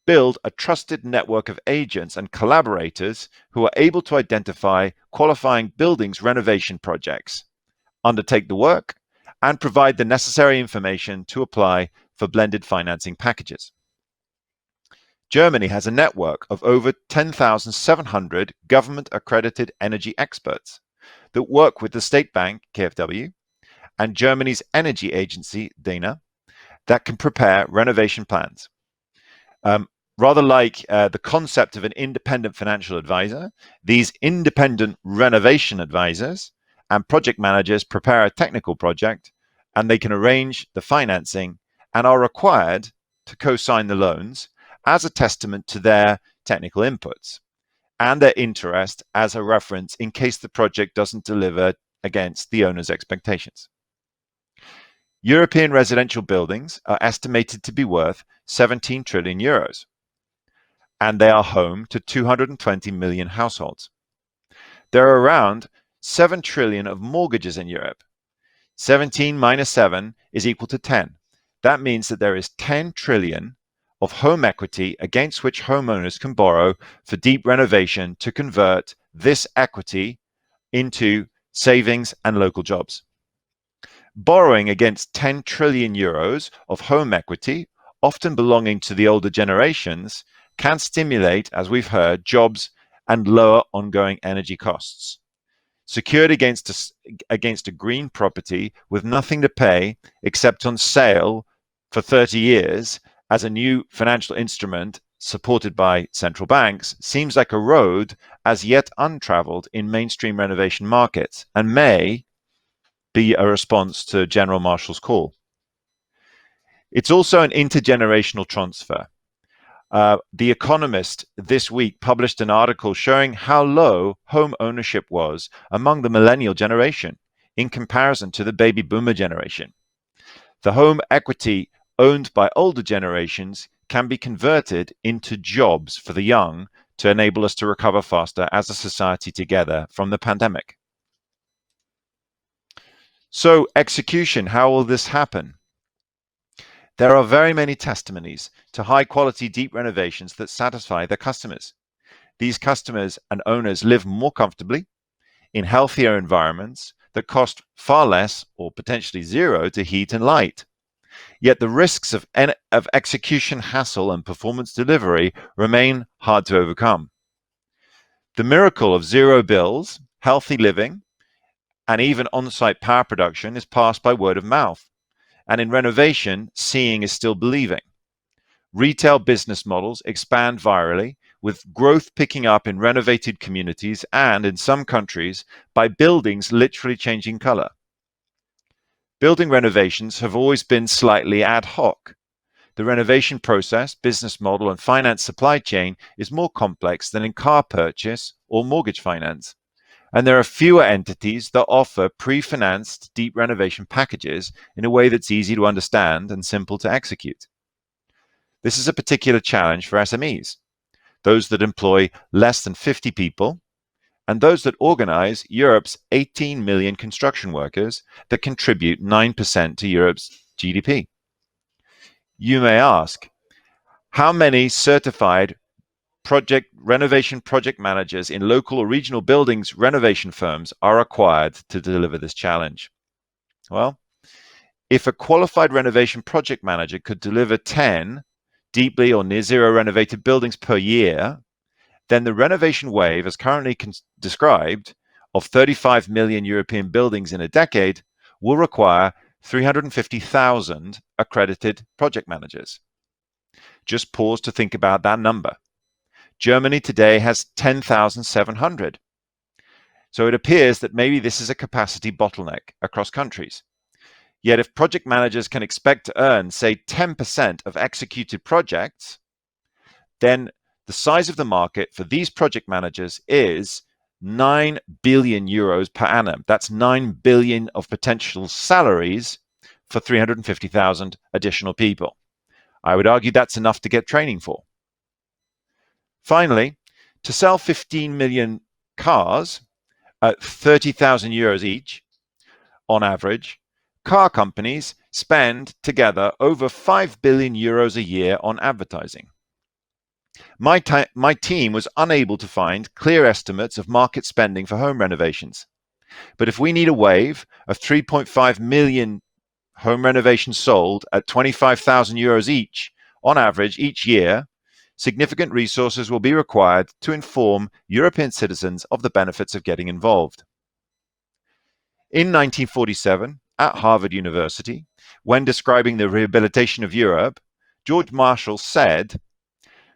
build a trusted network of agents and collaborators who are able to identify qualifying buildings renovation projects, undertake the work, and provide the necessary information to apply for blended financing packages. Germany has a network of over 10,700 government-accredited energy experts that work with the State Bank, KfW, and Germany's energy agency, DENA, that can prepare renovation plans. Rather like the concept of an independent financial advisor, these independent renovation advisors and project managers prepare a technical project, and they can arrange the financing and are required to co-sign the loans as a testament to their technical inputs and their interest as a reference in case the project doesn't deliver against the owner's expectations. European residential buildings are estimated to be worth 17 trillion euros, and they are home to 220 million households. There are around 7 trillion of mortgages in Europe. 17 minus 7 is equal to 10. That means that there is 10 trillion of home equity against which homeowners can borrow for deep renovation to convert this equity into savings and local jobs. Borrowing against 10 trillion euros of home equity, often belonging to the older generations, can stimulate, as we've heard, jobs and lower ongoing energy costs. Secured against a green property with nothing to pay except on sale for 30 years as a new financial instrument supported by central banks seems like a road as yet untraveled in mainstream renovation markets and may be a response to General Marshall's call. It's also an intergenerational transfer. The Economist this week published an article showing how low home ownership was among the millennial generation in comparison to the baby boomer generation. The home equity owned by older generations can be converted into jobs for the young to enable us to recover faster as a society together from the pandemic. So execution, how will this happen? There are very many testimonies to high quality deep renovations that satisfy their customers. These customers and owners live more comfortably in healthier environments that cost far less or potentially zero to heat and light. Yet the risks of execution hassle and performance delivery remain hard to overcome. The miracle of zero bills, healthy living, and even on-site power production is passed by word of mouth. And in renovation, seeing is still believing. Retail business models expand virally, with growth picking up in renovated communities and, in some countries, by buildings literally changing color. Building renovations have always been slightly ad hoc. The renovation process, business model, and finance supply chain is more complex than in car purchase or mortgage finance. And there are fewer entities that offer pre-financed deep renovation packages in a way that's easy to understand and simple to execute. This is a particular challenge for SMEs, those that employ less than 50 people, and those that organize Europe's 18 million construction workers that contribute 9% to Europe's GDP. You may ask, how many certified renovation project managers in local or regional buildings renovation firms are required to deliver this challenge? Well, if a qualified renovation project manager could deliver 10 deeply or near zero renovated buildings per year, then the renovation wave, as currently described, of 35 million European buildings in a decade will require 350,000 accredited project managers. Just pause to think about that number. Germany today has 10,700. So it appears that maybe this is a capacity bottleneck across countries. Yet if project managers can expect to earn, say, 10% of executed projects, then the size of the market for these project managers is 9 billion euros per annum. That's 9 billion of potential salaries for 350,000 additional people. I would argue that's enough to get training for. Finally, to sell 15 million cars at 30,000 euros each, on average, car companies spend together over 5 billion euros a year on advertising. My team was unable to find clear estimates of market spending for home renovations. But if we need a wave of 3.5 million home renovations sold at 25,000 euros each, on average, each year, significant resources will be required to inform European citizens of the benefits of getting involved. In 1947, at Harvard University, when describing the rehabilitation of Europe, George Marshall said,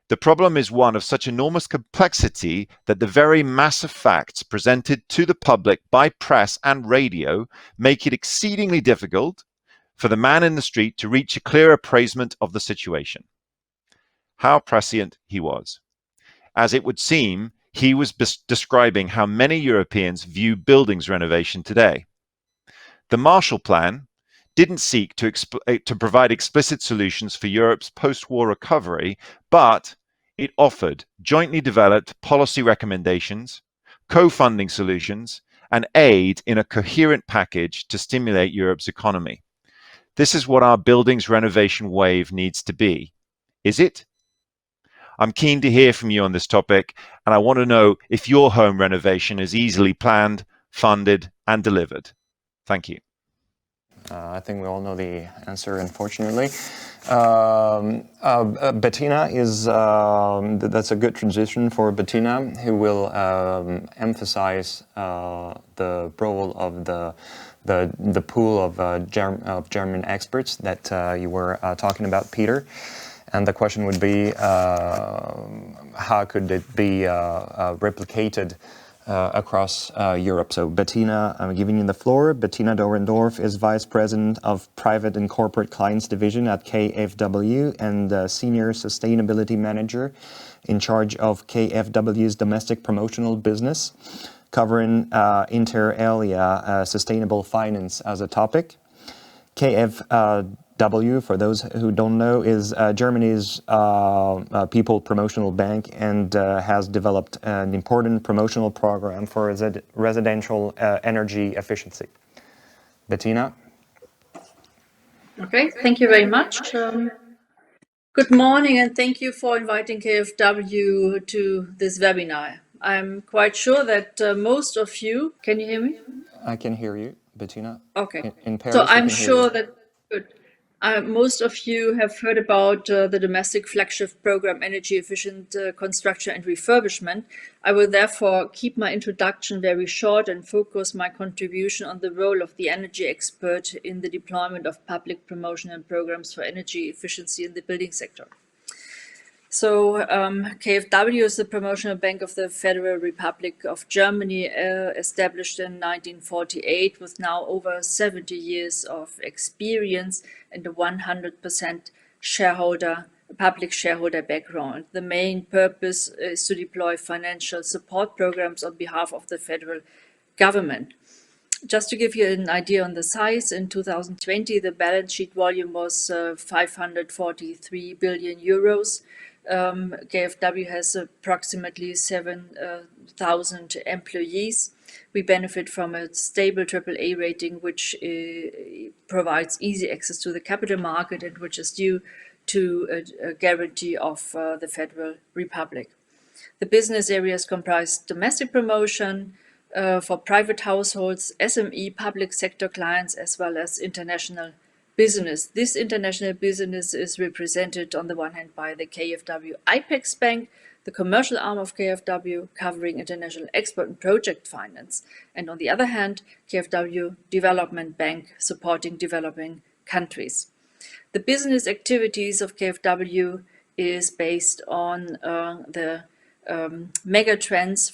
"The problem is one of such enormous complexity that the very massive facts presented to the public by press and radio make it exceedingly difficult for the man in the street to reach a clear appraisement of the situation." How prescient he was. As it would seem, he was describing how many Europeans view buildings renovation today. The Marshall Plan didn't seek to provide explicit solutions for Europe's post-war recovery, but it offered jointly developed policy recommendations, co-funding solutions, and aid in a coherent package to stimulate Europe's economy. This is what our buildings renovation wave needs to be. Is it? I'm keen to hear from you on this topic, and I want to know if your home renovation is easily planned, funded, and delivered. Thank you. I think we all know the answer, unfortunately. Bettina is, that's a good transition for Bettina, who will emphasize the role of the pool of German experts that you were talking about, Peter. And the question would be, how could it be replicated across Europe? So Bettina, I'm giving you the floor. Bettina Dorendorf is Vice President of Private and Corporate Clients Division at KfW and Senior Sustainability Manager in charge of KfW's domestic promotional business, covering inter alia sustainable finance as a topic. KfW KfW, for those who don't know, is Germany's people promotional bank and has developed an important promotional program for residential energy efficiency. Bettina? Okay, thank you very much. Good morning, and thank you for inviting KfW to this webinar. I'm quite sure that most of you, can you hear me? I can hear you, Bettina. Okay. In Paris, So I'm we can hear sure you. that good. Most of you have heard about the domestic flagship program, Energy Efficient Construction and Refurbishment. I will therefore keep my introduction very short and focus my contribution on the role of the energy expert in the deployment of public promotional programs for energy efficiency in the building sector. So KfW is the promotional bank of the Federal Republic of Germany, established in 1948 with now over 70 years of experience and a 100% public shareholder background. The main purpose is to deploy financial support programs on behalf of the federal government. Just to give you an idea on the size, in 2020, the balance sheet volume was 543 billion euros. KfW has approximately 7,000 employees. We benefit from a stable AAA rating, which provides easy access to the capital market and which is due to a guarantee of the Federal Republic. The business areas comprise domestic promotion for private households, SME, public sector clients, as well as international business. This international business is represented on the one hand by the KfW IPEX Bank, the commercial arm of KfW covering international export and project finance, and on the other hand, KfW Development Bank supporting developing countries. The business activities of KfW is based on the megatrends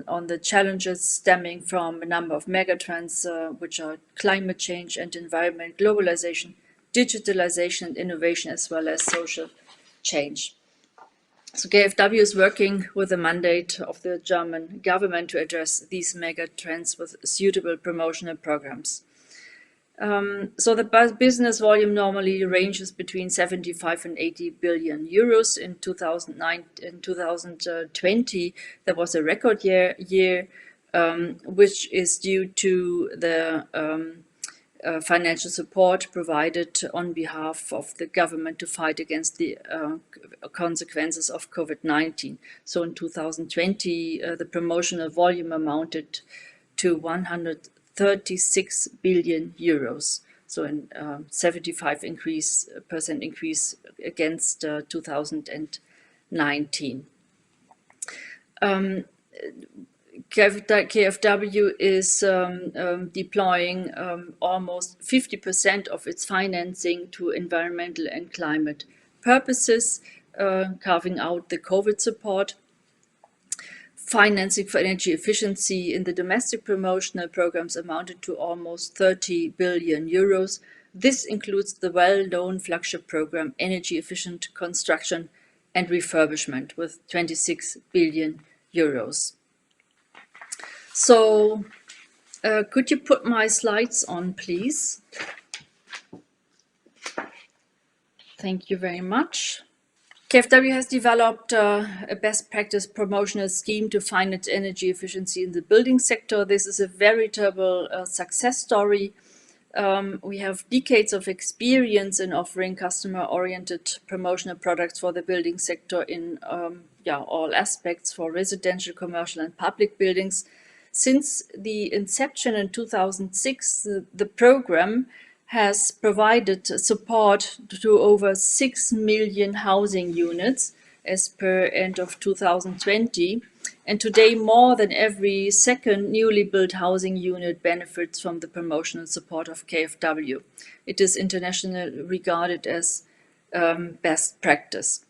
on the challenges stemming from a number of megatrends, which are climate change and environment, globalization, digitalization and innovation, as well as social change. So KfW is working with the mandate of the German government to address these megatrends with suitable promotional programs. So the business volume normally ranges between 75 and 80 billion euros. In 2020, there was a record year, which is due to the financial support provided on behalf of the government to fight against the consequences of COVID-19. So in 2020, the promotional volume amounted to 136 billion euros, so a 75% increase against 2019. KfW is deploying almost 50% of its financing to environmental and climate purposes, carving out the COVID support. Financing for energy efficiency in the domestic promotional programs amounted to almost 30 billion euros. This includes the well-known flagship program, Energy Efficient Construction and Refurbishment, with 26 billion euros. So, could you put my slides on, please? Thank you very much. KfW has developed a best practice promotional scheme to finance energy efficiency in the building sector. This is a veritable success story. We have decades of experience in offering customer-oriented promotional products for the building sector in all aspects for residential, commercial and public buildings. Since the inception in 2006, the program has provided support to over 6 million housing units as per end of 2020. And today, more than every second newly built housing unit benefits from the promotional support of KfW. It is internationally regarded as best practice.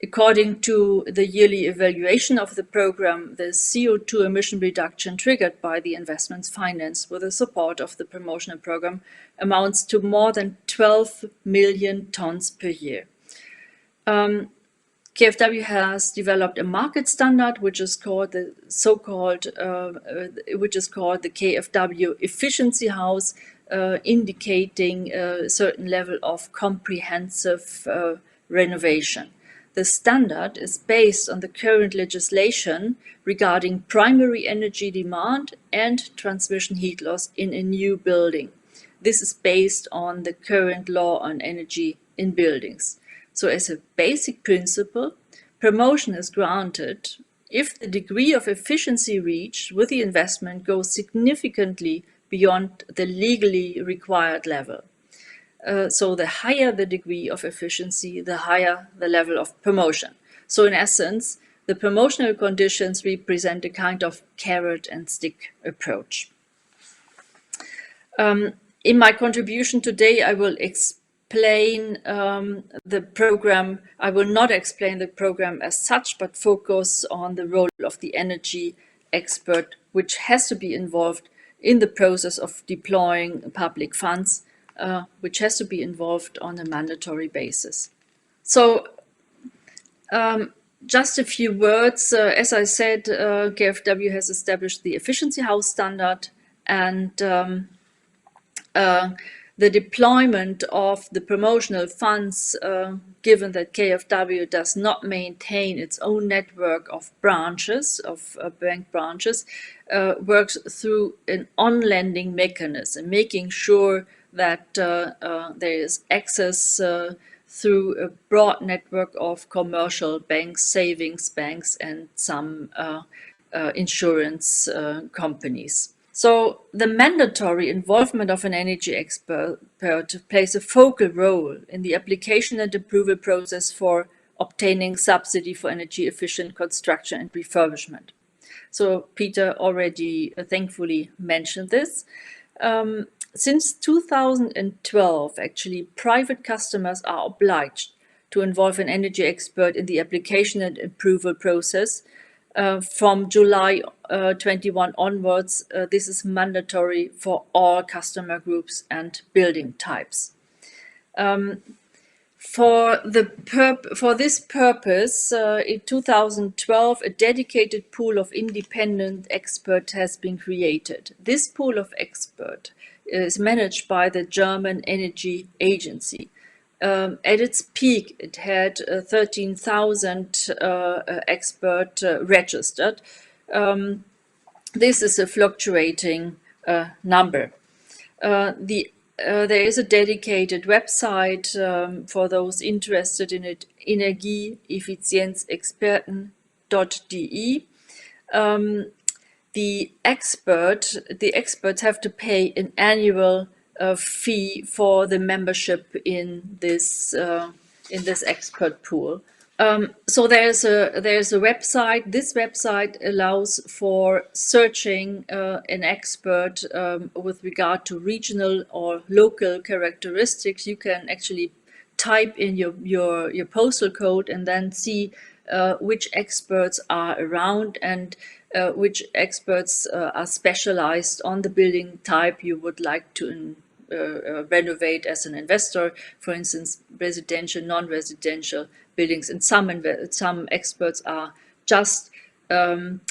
According to the yearly evaluation of the program, the CO2 emission reduction triggered by the investments financed with the support of the promotional program amounts to more than 12 million tons per year. KfW has developed a market standard, which is called the KfW Efficiency House, indicating a certain level of comprehensive renovation. The standard is based on the current legislation regarding primary energy demand and transmission heat loss in a new building. This is based on the current law on energy in buildings. So as a basic principle, promotion is granted if the degree of efficiency reached with the investment goes significantly beyond the legally required level. So the higher the degree of efficiency, the higher the level of promotion. So in essence, the promotional conditions represent a kind of carrot and stick approach. In my contribution today, I will explain the program. I will not explain the program as such, but focus on the role of the energy expert, which has to be involved in the process of deploying public funds, which has to be involved on a mandatory basis. So just a few words. As I said, KfW has established the efficiency house standard, and the deployment of the promotional funds, given that KfW does not maintain its own network of branches, of bank branches, works through an on-lending mechanism, making sure that there is access through a broad network of commercial banks, savings banks, and some insurance companies. So the mandatory involvement of an energy expert plays a focal role in the application and approval process for obtaining subsidy for energy efficient construction and refurbishment. So Peter already thankfully mentioned this. Since 2012, actually, private customers are obliged to involve an energy expert in the application and approval process. From July 21 onwards, this is mandatory for all customer groups and building types. For this purpose, in 2012, a dedicated pool of independent experts has been created. This pool of experts is managed by the German Energy Agency. At its peak, it had 13,000 experts registered. This is a fluctuating number. There is a dedicated website for those interested in it, energieeffizienzexperten.de. The experts have to pay an annual fee for the membership in this expert pool. So there's a website. This website allows for searching an expert with regard to regional or local characteristics. You can actually type in your postal code and then see which experts are around and which experts are specialized on the building type you would like to renovate as an investor, for instance, residential, non-residential buildings. And some experts are just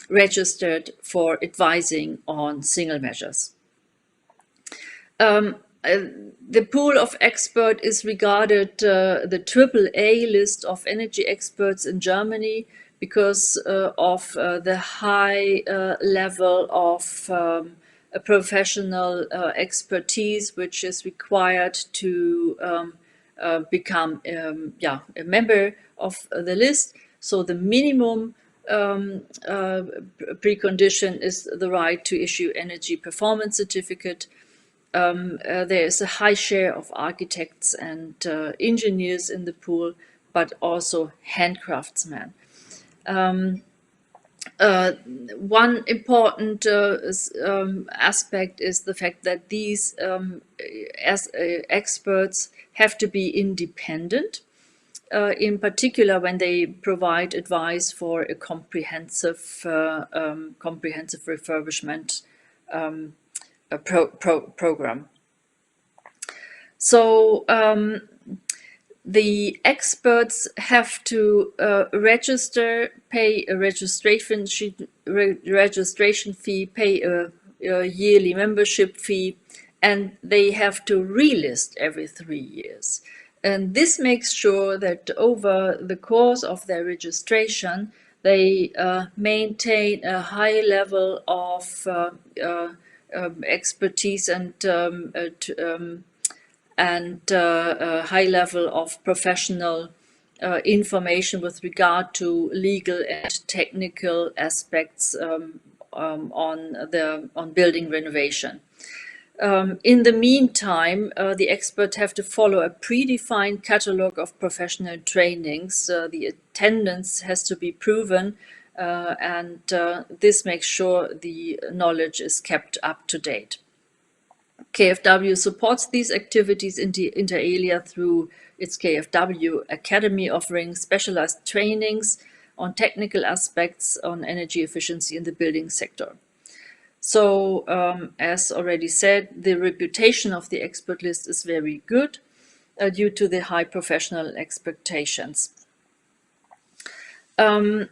registered for advising on single measures. The pool of experts is regarded the AAA list of energy experts in Germany because of the high level of professional expertise which is required to become a member of the list. So the minimum precondition is the right to issue energy performance certificate. There is a high share of architects and engineers in the pool, but also handcraftsmen. One important aspect is the fact that these experts have to be independent, in particular when they provide advice for a comprehensive refurbishment program. So the experts have to register, pay a registration fee, pay a yearly membership fee, and they have to relist every 3 years. And this makes sure that over the course of their registration, they maintain a high level of expertise and a high level of professional information with regard to legal and technical aspects on building renovation. In the meantime, the experts have to follow a predefined catalogue of professional trainings. The attendance has to be proven, and this makes sure the knowledge is kept up to date. KfW supports these activities inter alia through its KfW Academy, offering specialized trainings on technical aspects on energy efficiency in the building sector. So, as already said, the reputation of the expert list is very good due to the high professional expectations. How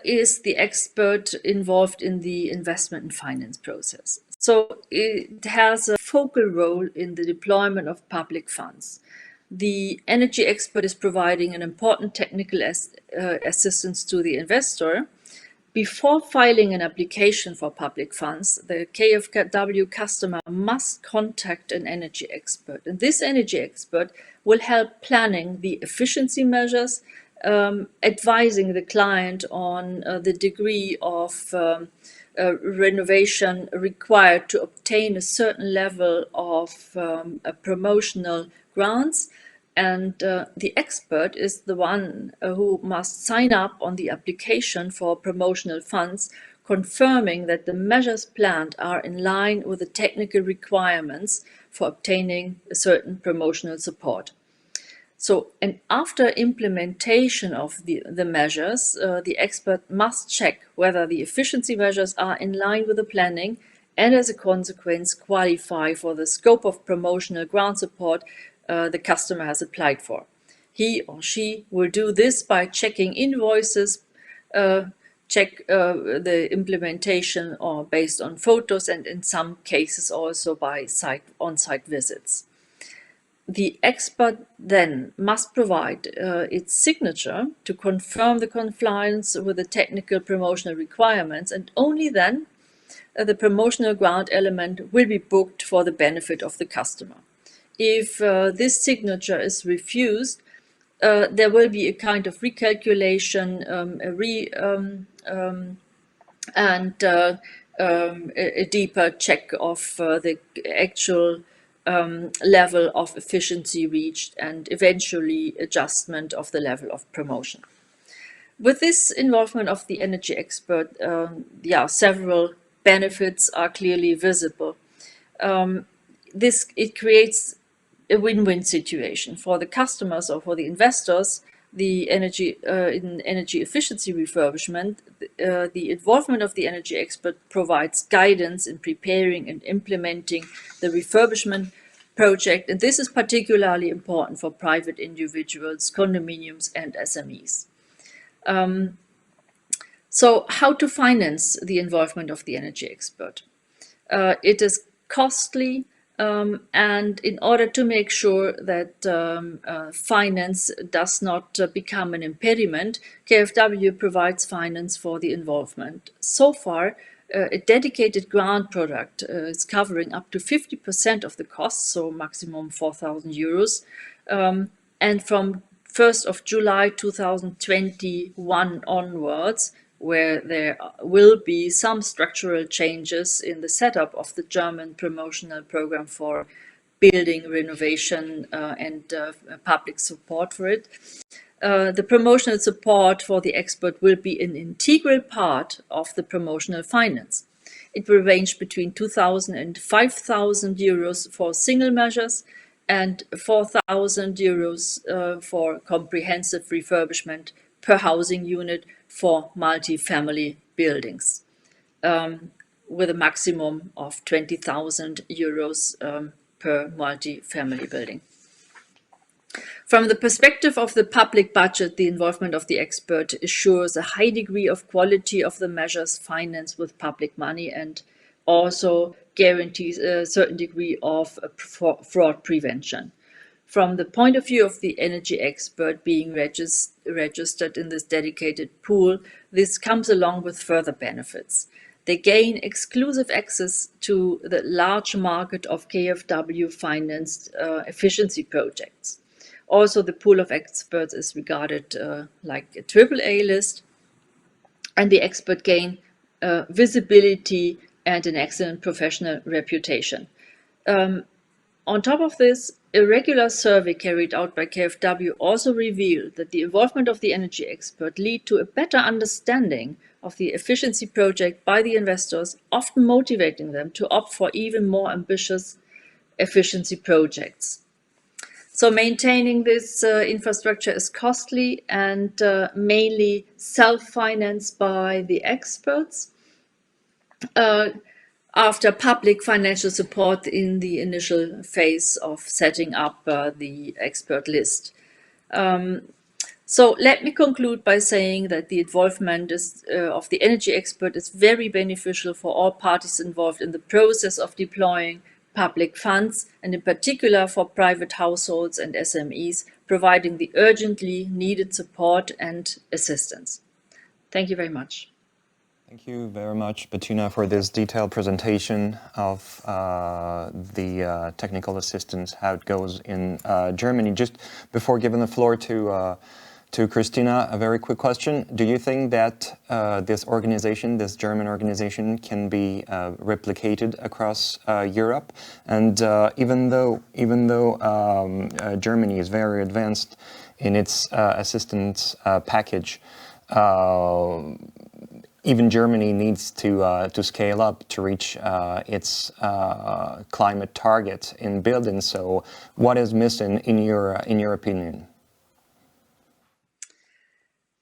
is the expert involved in the investment and finance process? So it has a focal role in the deployment of public funds. The energy expert is providing an important technical assistance to the investor. Before filing an application for public funds, the KfW customer must contact an energy expert. And this energy expert will help planning the efficiency measures, advising the client on the degree of renovation required to obtain a certain level of promotional grants. And the expert is the one who must sign up on the application for promotional funds, confirming that the measures planned are in line with the technical requirements for obtaining a certain promotional support. So, and after implementation of the measures, the expert must check whether the efficiency measures are in line with the planning and as a consequence qualify for the scope of promotional grant support the customer has applied for. He or she will do this by checking invoices, check the implementation or based on photos, and in some cases also by on-site visits. The expert then must provide its signature to confirm the compliance with the technical promotional requirements, and only then the promotional grant element will be booked for the benefit of the customer. If this signature is refused, there will be a kind of recalculation, and a deeper check of the actual level of efficiency reached, and eventually adjustment of the level of promotion. With this involvement of the energy expert, several benefits are clearly visible. It creates a win-win situation for the customers or for the investors. The energy in energy efficiency refurbishment, the involvement of the energy expert provides guidance in preparing and implementing the refurbishment project, and this is particularly important for private individuals, condominiums, and SMEs. So, how to finance the involvement of the energy expert? It is costly. And in order to make sure that finance does not become an impediment, KfW provides finance for the involvement. So far, a dedicated grant product is covering up to 50% of the costs, so maximum 4,000 euros. And from 1st of July 2021 onwards, where there will be some structural changes in the setup of the German promotional program for building renovation and public support for it. The promotional support for the expert will be an integral part of the promotional finance. It will range between 2,000 and 5,000 euros for single measures and 4,000 euros for comprehensive refurbishment per housing unit for multi-family buildings, with a maximum of 20,000 euros per multi-family building. From the perspective of the public budget, the involvement of the expert assures a high degree of quality of the measures financed with public money, and also guarantees a certain degree of fraud prevention. From the point of view of the energy expert being registered in this dedicated pool, this comes along with further benefits. They gain exclusive access to the large market of KfW-financed efficiency projects. Also, the pool of experts is regarded like a AAA list, and the expert gain visibility and an excellent professional reputation. On top of this, a regular survey carried out by KfW also revealed that the involvement of the energy expert lead to a better understanding of the efficiency project by the investors, often motivating them to opt for even more ambitious efficiency projects. So maintaining this infrastructure is costly and mainly self-financed by the experts after public financial support in the initial phase of setting up the expert list. So let me conclude by saying that the involvement of the energy expert is very beneficial for all parties involved in the process of deploying public funds, and in particular for private households and SMEs, providing the urgently needed support and assistance. Thank you very much. Thank you very much, Bettina, for this detailed presentation of the technical assistance, how it goes in Germany. Just before giving the floor to Kristina, a very quick question. Do you think that this organization, this German organization, can be replicated across Europe? And even though Germany is very advanced in its assistance package, even Germany needs to scale up to reach its climate target in building. So, what is missing in your opinion?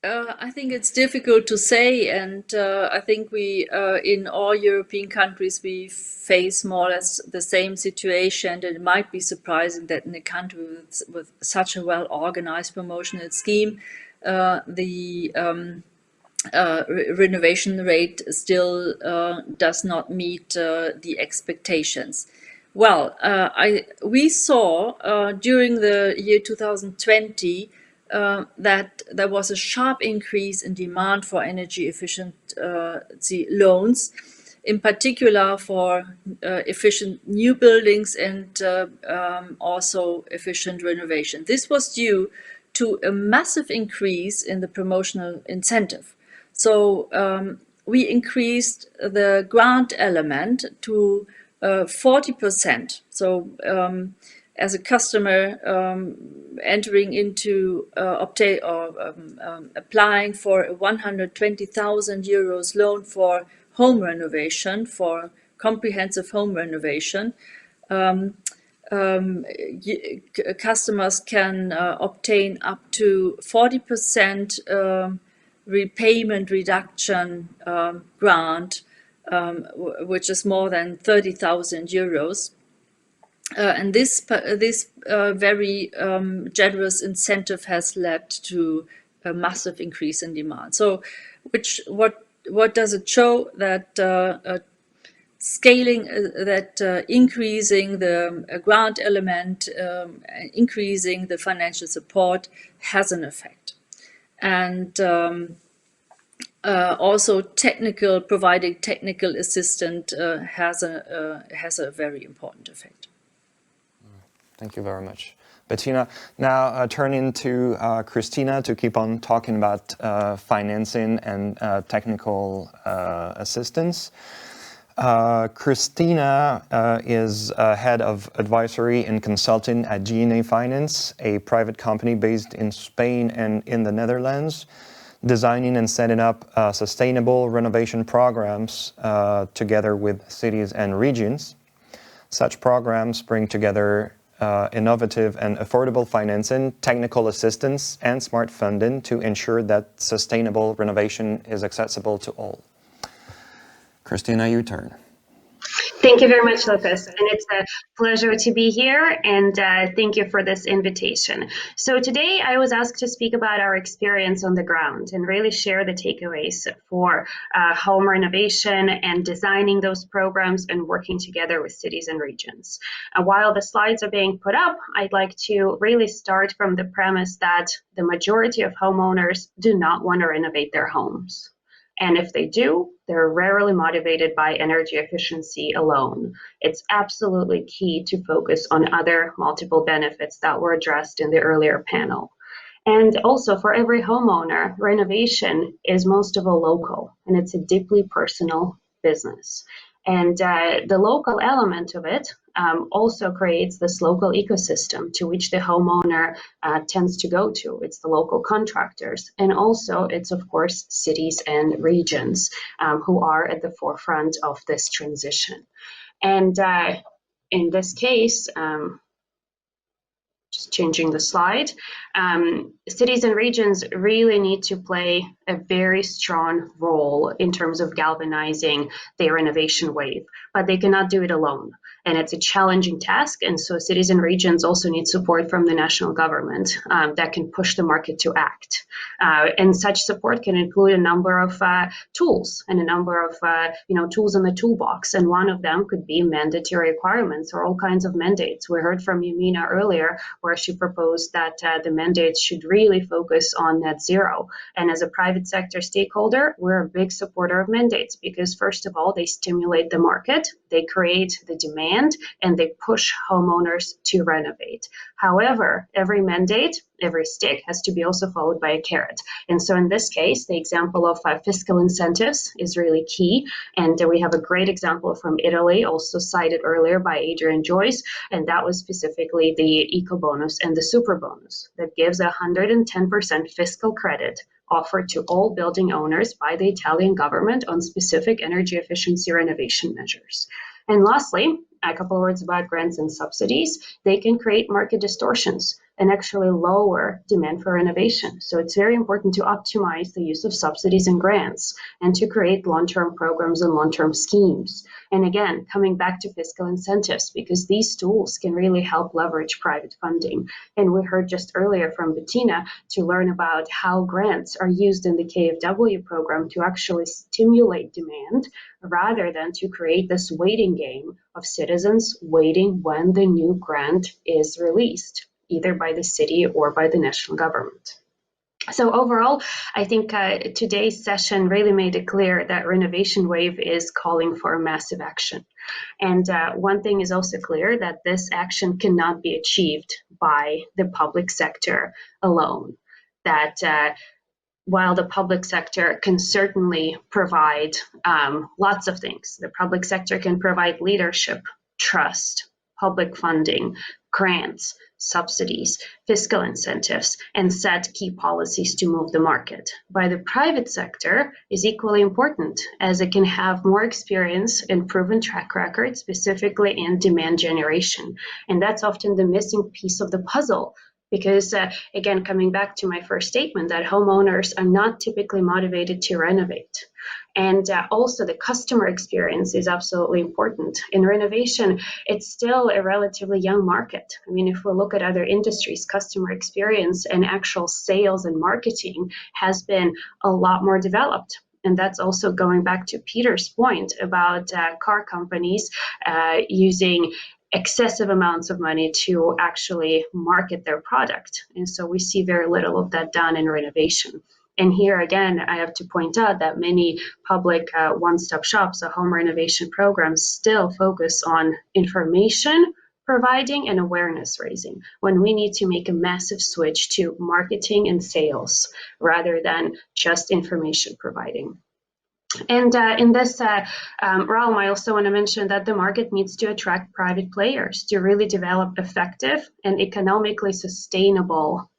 I think it's difficult to say, and I think we, in all European countries, we face more or less the same situation. And it might be surprising that in a country with such a well-organized promotional scheme, the renovation rate still does not meet the expectations. Well, we saw during the year 2020 that there was a sharp increase in demand for energy efficiency loans, in particular for efficient new buildings and also efficient renovation. This was due to a massive increase in the promotional incentive. So we increased the grant element to 40%. So as a customer entering into applying for a 120,000 euros loan for home renovation, for comprehensive home renovation, customers can obtain up to 40% repayment reduction grant, which is more than 30,000 euros. And this very generous incentive has led to a massive increase in demand. So, what does it show? That scaling, increasing the grant element, increasing the financial support has an effect, and also providing technical assistance has a very important effect. Thank you very much, Bettina. Now turning to Kristina to keep on talking about financing and technical assistance. Kristina is head of advisory and consulting at GIEC Finance, a private company based in Spain and in the Netherlands, designing and setting up sustainable renovation programs together with cities and regions. Such programs bring together innovative and affordable financing, technical assistance, and smart funding to ensure that sustainable renovation is accessible to all. Kristina, your turn. Thank you very much, Lucas. And it's a pleasure to be here, and thank you for this invitation. So today I was asked to speak about our experience on the ground and really share the takeaways for home renovation and designing those programs and working together with cities and regions. While the slides are being put up, I'd like to really start from the premise that the majority of homeowners do not want to renovate their homes. And if they do, they're rarely motivated by energy efficiency alone. It's absolutely key to focus on other multiple benefits that were addressed in the earlier panel. And also for every homeowner, renovation is most of all local, and it's a deeply personal business. And the local element of it also creates this local ecosystem to which the homeowner tends to go to. It's the local contractors, and also it's, of course, cities and regions who are at the forefront of this transition. And in this case, just changing the slide, cities and regions really need to play a very strong role in terms of galvanizing their renovation wave, but they cannot do it alone. And it's a challenging task. And so cities and regions also need support from the national government that can push the market to act. And such support can include a number of tools and a number of tools in the toolbox. And one of them could be mandatory requirements or all kinds of mandates. We heard from Yamina earlier where she proposed that the mandates should really focus on net zero. And as a private sector stakeholder, we're a big supporter of mandates because, first of all, they stimulate the market, they create the demand, and they push homeowners to renovate. However, every mandate, every stick has to be also followed by a carrot. And so in this case, the example of fiscal incentives is really key. And we have a great example from Italy, also cited earlier by Adrian Joyce, and that was specifically the eco bonus and the super bonus that gives 110% fiscal credit offered to all building owners by the Italian government on specific energy efficiency renovation measures. And lastly, a couple of words about grants and subsidies. They can create market distortions and actually lower demand for renovation. So it's very important to optimize the use of subsidies and grants and to create long-term programs and long-term schemes. And again, coming back to fiscal incentives, because these tools can really help leverage private funding. And we heard just earlier from Bettina to learn about how grants are used in the KfW program to actually stimulate demand rather than to create this waiting game of citizens waiting when the new grant is released, either by the city or by the national government. So overall, I think today's session really made it clear that renovation wave is calling for massive action. And one thing is also clear, that this action cannot be achieved by the public sector alone. That while the public sector can certainly provide lots of things, the public sector can provide leadership, trust, public funding, grants, subsidies, fiscal incentives, and set key policies to move the market. But the private sector is equally important, as it can have more experience and proven track record, specifically in demand generation. And that's often the missing piece of the puzzle. Because again, coming back to my first statement, that homeowners are not typically motivated to renovate. And also the customer experience is absolutely important. In renovation, it's still a relatively young market. I mean, if we look at other industries, customer experience and actual sales and marketing has been a lot more developed. And that's also going back to Peter's point about car companies using excessive amounts of money to actually market their product. And so we see very little of that done in renovation. And here again, I have to point out that many public one-stop shops or home renovation programs still focus on information providing and awareness raising, when we need to make a massive switch to marketing and sales rather than just information providing. And in this realm, I also want to mention that the market needs to attract private players to really develop effective and economically sustainable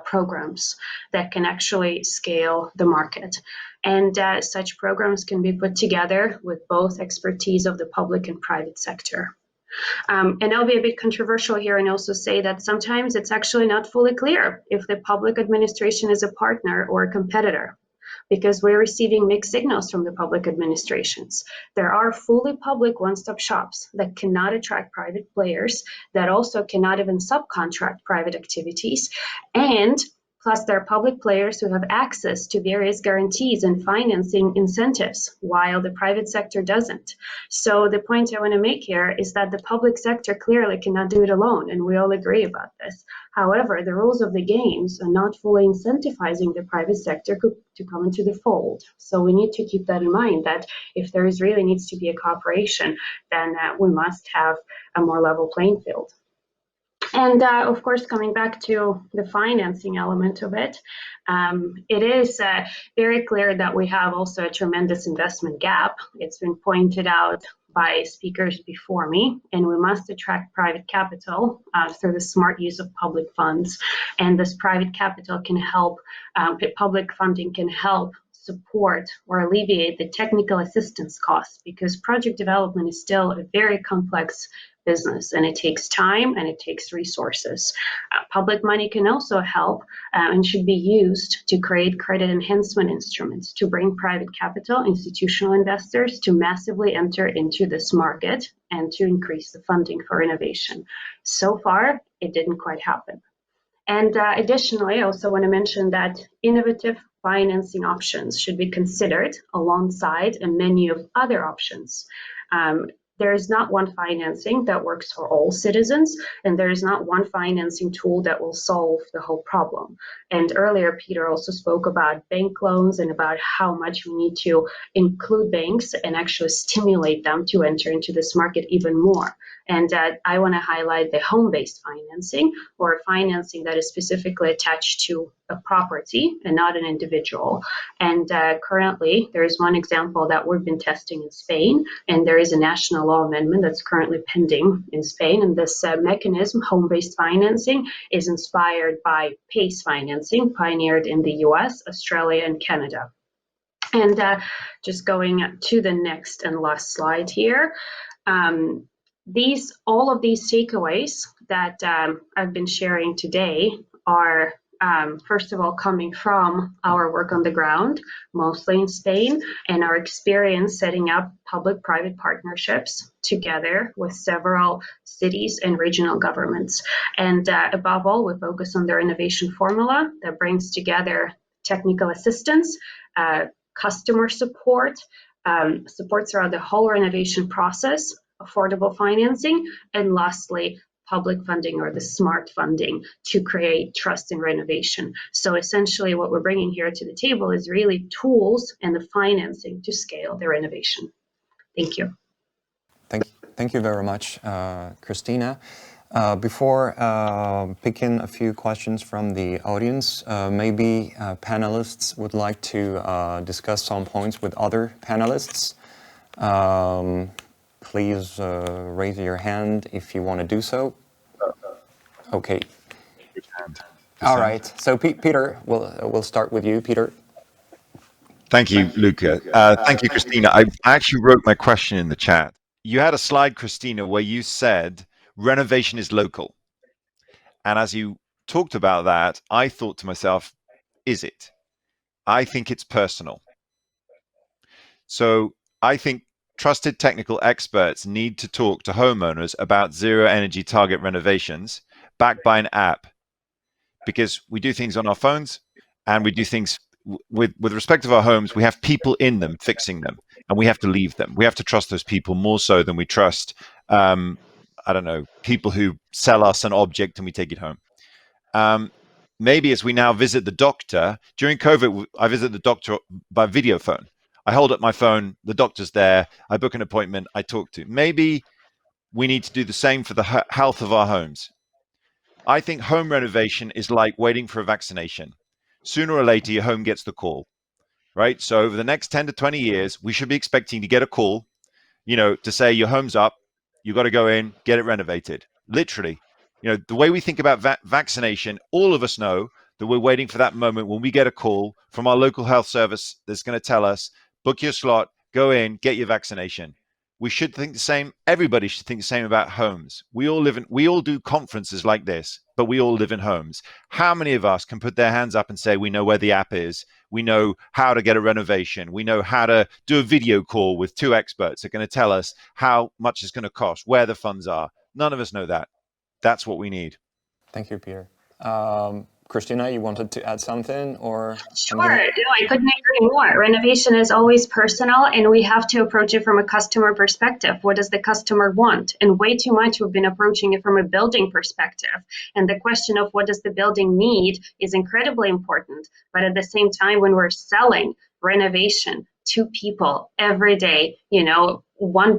programs that can actually scale the market. And such programs can be put together with both expertise of the public and private sector. And I'll be a bit controversial here and also say that sometimes it's actually not fully clear if the public administration is a partner or a competitor. because we're receiving mixed signals from the public administrations. There are fully public one-stop shops that cannot attract private players, that also cannot even subcontract private activities, and plus, there are public players who have access to various guarantees and financing incentives, while the private sector doesn't. So the point I want to make here is that the public sector clearly cannot do it alone, and we all agree about this. However, the rules of the games are not fully incentivizing the private sector to come into the fold. So we need to keep that in mind, that if there is really needs to be a cooperation, then we must have a more level playing field. And of course, coming back to the financing element of it, it is very clear that we have also a tremendous investment gap. It's been pointed out by speakers before me, and we must attract private capital through the smart use of public funds. And this private capital can help, public funding can help support or alleviate the technical assistance costs, because project development is still a very complex business, and it takes time and it takes resources. Public money can also help and should be used to create credit enhancement instruments to bring private capital, institutional investors to massively enter into this market and to increase the funding for innovation. So far, it didn't quite happen. And additionally, I also want to mention that innovative financing options should be considered alongside a menu of other options. There is not one financing that works for all citizens, and there is not one financing tool that will solve the whole problem. And earlier, Peter also spoke about bank loans and about how much we need to include banks and actually stimulate them to enter into this market even more. And I want to highlight the home-based financing, or financing that is specifically attached to a property and not an individual. And currently, there is one example that we've been testing in Spain, and there is a national law amendment that's currently pending in Spain. And this mechanism, home-based financing, is inspired by PACE financing, pioneered in the US, Australia, and Canada. And just going to the next and last slide here. All of these takeaways that I've been sharing today are, first of all, coming from our work on the ground, mostly in Spain, and our experience setting up public-private partnerships together with several cities and regional governments. And above all, we focus on their innovation formula that brings together technical assistance, customer support, supports around the whole renovation process, affordable financing, and lastly, public funding, or the smart funding, to create trust in renovation. So essentially what we're bringing here to the table is really tools and the financing to scale the renovation. Thank you. Thank you very much, Kristina. Before picking a few questions from the audience, maybe panelists would like to discuss some points with other panelists. Please raise your hand if you want to do so. Okay. All right. So Peter, we'll start with you, Peter. Thank you, Luca. Thank you, Kristina. I actually wrote my question in the chat. You had a slide, Kristina, where you said renovation is local. And as you talked about that, I thought to myself, is it? I think it's personal. So I think trusted technical experts need to talk to homeowners about zero energy target renovations backed by an app, because we do things on our phones, and we do things with respect to our homes. We have people in them fixing them, and we have to leave them. We have to trust those people more so than we trust, I don't know, people who sell us an object and we take it home. Maybe as we now visit the doctor, during COVID, I visit the doctor by video phone. I hold up my phone, the doctor's there, I book an appointment, I talk to. Maybe we need to do the same for the health of our homes. I think home renovation is like waiting for a vaccination. Sooner or later, your home gets the call, right? So over the next 10 to 20 years, we should be expecting to get a call, to say your home's up, you got to go in, get it renovated. Literally, the way we think about vaccination, all of us know that we're waiting for that moment when we get a call from our local health service that's going to tell us, book your slot, go in, get your vaccination. we should think the same. Everybody should think the same about homes. We all do conferences like this, but we all live in homes. How many of us can put their hands up and say, we know where the app is, we know how to get a renovation, we know how to do a video call with two experts that are going to tell us how much it's going to cost, where the funds are? None of us know that. That's what we need. Thank you, Peter. Kristina, you wanted to add something, or? Sure. No, I couldn't agree more. Renovation is always personal, and we have to approach it from a customer perspective. What does the customer want? And way too much we've been approaching it from a building perspective. And the question of what does the building need is incredibly important. But at the same time, when we're selling renovation to people every day, one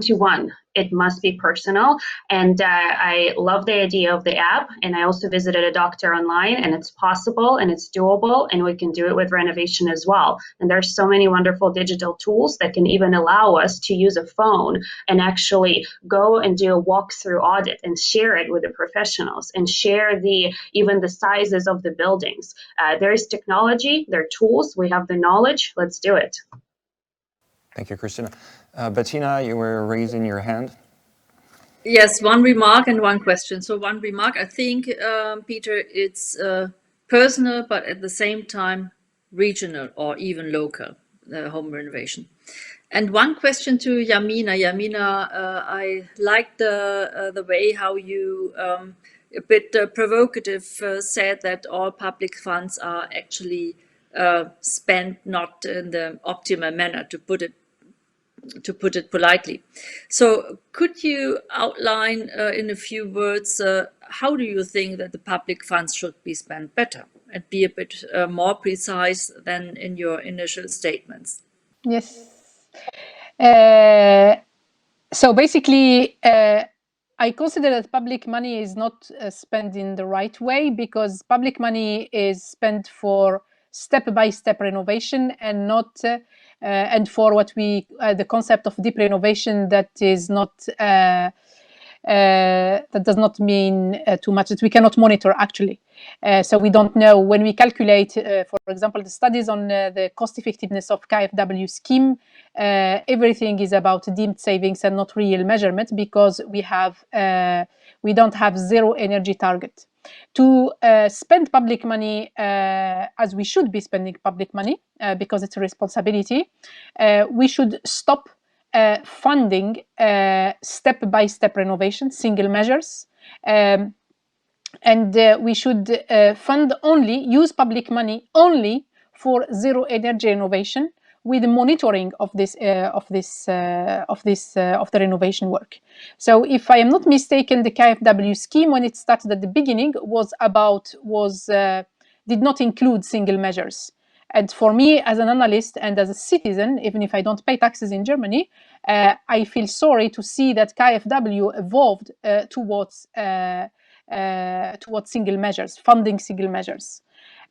to one, it must be personal. And I love the idea of the app. And I also visited a doctor online, and it's possible and it's doable, and we can do it with renovation as well. And there's so many wonderful digital tools that can even allow us to use a phone and actually go and do a walkthrough audit and share it with the professionals and share even the sizes of the buildings. There is technology, there are tools, we have the knowledge, let's do it. Thank you, Kristina. Bettina, you were raising your hand. Yes, one remark and one question. So one remark, I think, Peter, it's personal, but at the same time regional or even local home renovation. And one question to Yamina. Yamina, I like the way how you a bit provocative said that all public funds are actually spent not in the optimal manner, to put it politely. So could you outline in a few words, how do you think that the public funds should be spent better, and be a bit more precise than in your initial statements? Yes. So basically, I consider that public money is not spent in the right way, because public money is spent for step-by-step renovation and not and for what we the concept of deep renovation that is not that does not mean too much, that we cannot monitor actually. So we don't know when we calculate, for example, the studies on the cost effectiveness of KfW scheme. Everything is about deemed savings and not real measurement, because we don't have zero energy target. To spend public money as we should be spending public money, because it's a responsibility, we should stop funding step-by-step renovation, single measures, and we should use public money only for zero energy renovation, with monitoring of the renovation work. So, if I am not mistaken, the KfW scheme, when it started at the beginning, did not include single measures. And for me, as an analyst and as a citizen, even if I don't pay taxes in Germany, I feel sorry to see that KfW evolved towards single measures, funding single measures.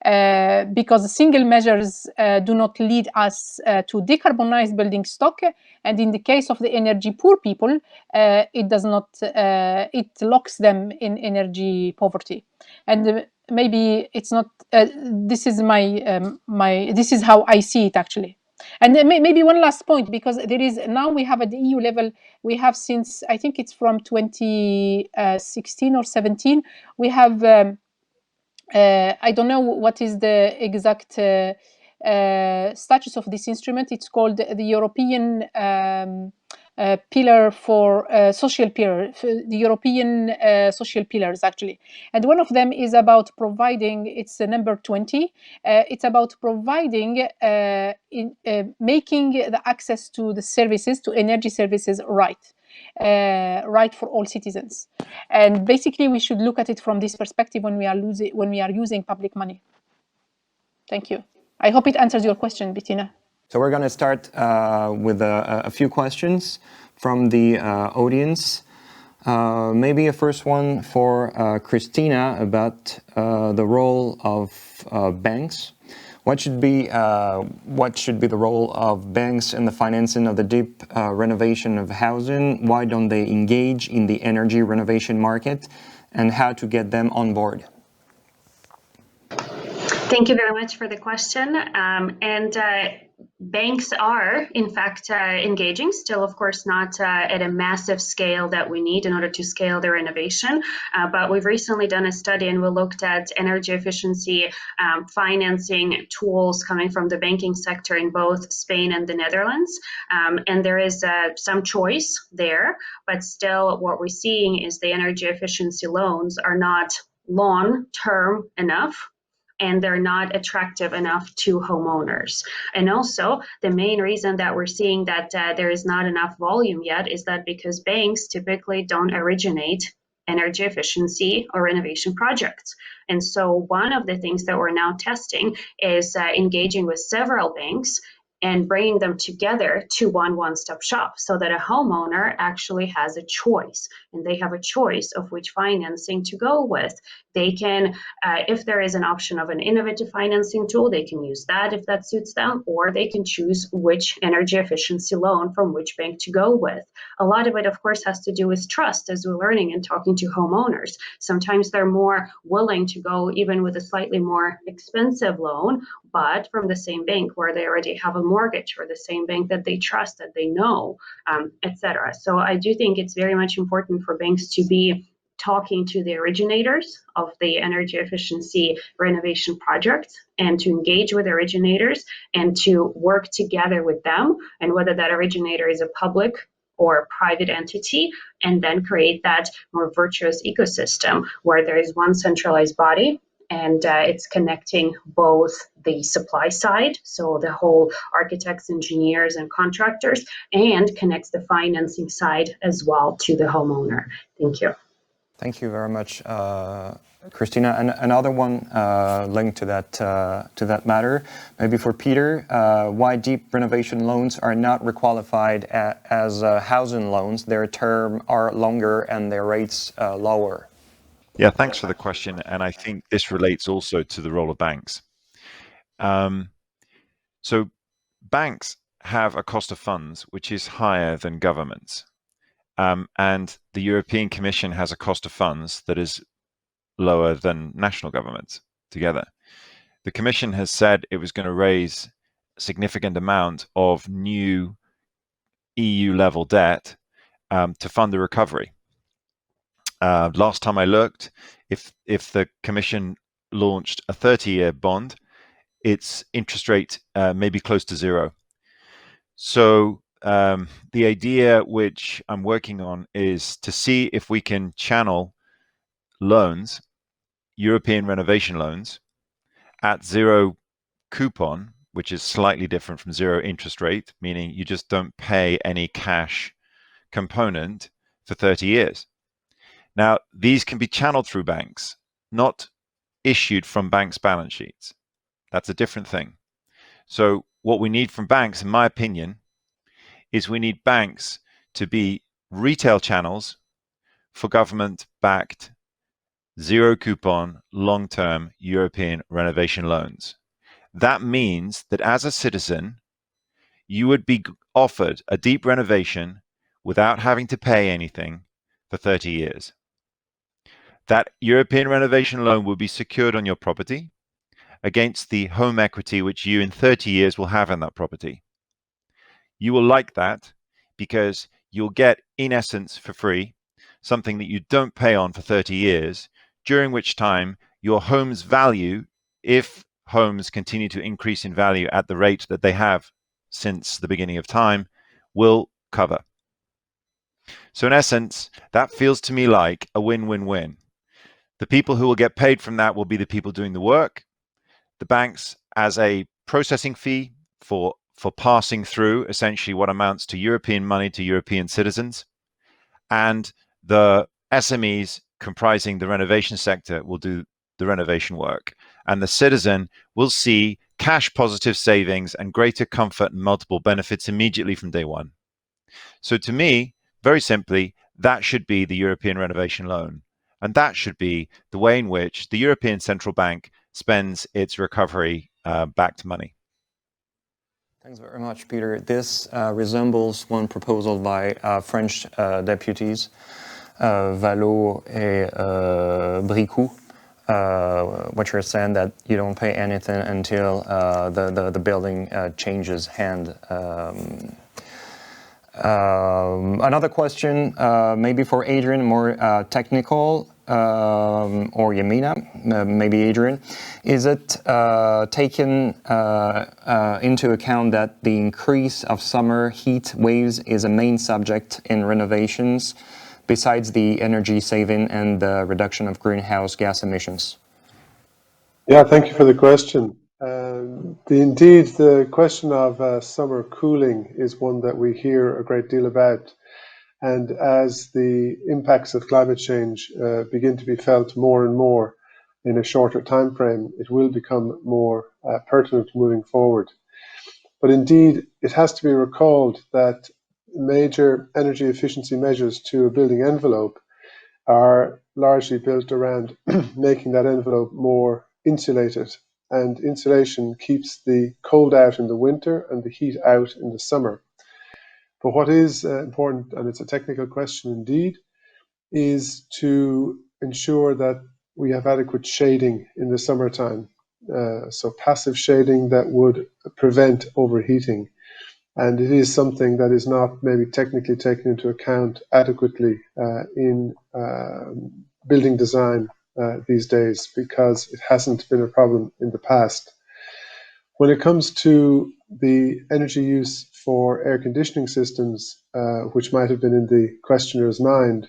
Because single measures do not lead us to decarbonize building stock, and in the case of the energy poor people, it does not. It locks them in energy poverty, and maybe it's not. This is this is how I see it actually. And maybe one last point, because there is now we have at the EU level, we have since I think it's from 2016 or 17, we have. I don't know what is the exact status of this instrument. It's called the European pillar for social pillar, the European social pillars actually. And one of them is about providing, it's number 20, it's about providing, making the access to the services, to energy services right for all citizens. And basically we should look at it from this perspective when we are using public money. Thank you. I hope it answers your question, Bettina. So we're going to start with a few questions from the audience. Maybe a first one for Kristina about the role of banks. What should be the role of banks in the financing of the deep renovation of housing? Why don't they engage in the energy renovation market, and how to get them on board? Thank you very much for the question. banks are, in fact, engaging, still, of course, not at a massive scale that we need in order to scale their innovation. But we've recently done a study and we looked at energy efficiency financing tools coming from the banking sector in both Spain and the Netherlands. And there is some choice there, but still what we're seeing is the energy efficiency loans are not long-term enough, and they're not attractive enough to homeowners. And also, the main reason that we're seeing that there is not enough volume yet is that because banks typically don't originate energy efficiency or renovation projects. And so one of the things that we're now testing is engaging with several banks and bringing them together to one-stop shop so that a homeowner actually has a choice, and they have a choice of which financing to go with. They can, if there is an option of an innovative financing tool, they can use that if that suits them, or they can choose which energy efficiency loan from which bank to go with. A lot of it, of course, has to do with trust, as we're learning and talking to homeowners. Sometimes they're more willing to go even with a slightly more expensive loan, but from the same bank where they already have a mortgage, or the same bank that they trust, that they know, etc. So I do think it's very much important for banks to be talking to the originators of the energy efficiency renovation projects and to engage with originators and to work together with them, and whether that originator is a public or private entity, and then create that more virtuous ecosystem where there is one centralized body and it's connecting both the supply side, so the whole architects, engineers, and contractors, and connects the financing side as well to the homeowner. Thank you. Thank you very much, Kristina. And another one linked to that matter, maybe for Peter, why deep renovation loans are not requalified as housing loans? Their term are longer and their rates lower. Yeah, thanks for the question. And I think this relates also to the role of banks. So banks have a cost of funds which is higher than governments. And the European Commission has a cost of funds that is lower than national governments together. The Commission has said it was going to raise a significant amount of new EU-level debt to fund the recovery. Last time I looked, if the Commission launched a 30-year bond, its interest rate may be close to zero. So the idea which I'm working on is to see if we can channel loans, European renovation loans, at zero coupon, which is slightly different from zero interest rate, meaning you just don't pay any cash component for 30 years. Now, these can be channeled through banks, not issued from banks' balance sheets. That's a different thing. So what we need from banks, in my opinion, is we need banks to be retail channels for government-backed, zero coupon, long-term European renovation loans. That means that as a citizen, you would be offered a deep renovation without having to pay anything for 30 years. That European renovation loan will be secured on your property against the home equity which you in 30 years will have in that property. You will like that because you'll get, in essence, for free, something that you don't pay on for 30 years, during which time your home's value, if homes continue to increase in value at the rate that they have since the beginning of time, will cover. So in essence, that feels to me like a win-win-win. The people who will get paid from that will be the people doing the work, the banks as a processing fee for passing through essentially what amounts to European money to European citizens, and the SMEs comprising the renovation sector will do the renovation work, and the citizen will see cash positive savings and greater comfort and multiple benefits immediately from day one. So to me, very simply, that should be the European renovation loan. And that should be the way in which the European Central Bank spends its recovery backed money. Thanks very much, Peter. This resembles one proposal by French deputies, Vallot and Bricout, what you're saying, that you don't pay anything until the building changes hand. Another question, maybe for Adrian, more technical, or Yamina, maybe Adrian. Is it taken into account that the increase of summer heat waves is a main subject in renovations, besides the energy saving and the reduction of greenhouse gas emissions? Yeah, thank you for the question. Indeed, the question of summer cooling is one that we hear a great deal about. And as the impacts of climate change begin to be felt more and more in a shorter time frame, it will become more pertinent moving forward. But indeed, it has to be recalled that major energy efficiency measures to a building envelope are largely built around making that envelope more insulated. And insulation keeps the cold out in the winter and the heat out in the summer. But what is important, and it's a technical question indeed, is to ensure that we have adequate shading in the summertime. So passive shading that would prevent overheating. And it is something that is not maybe technically taken into account adequately in building design these days, because it hasn't been a problem in the past. When it comes to the energy use for air conditioning systems, which might have been in the questioner's mind,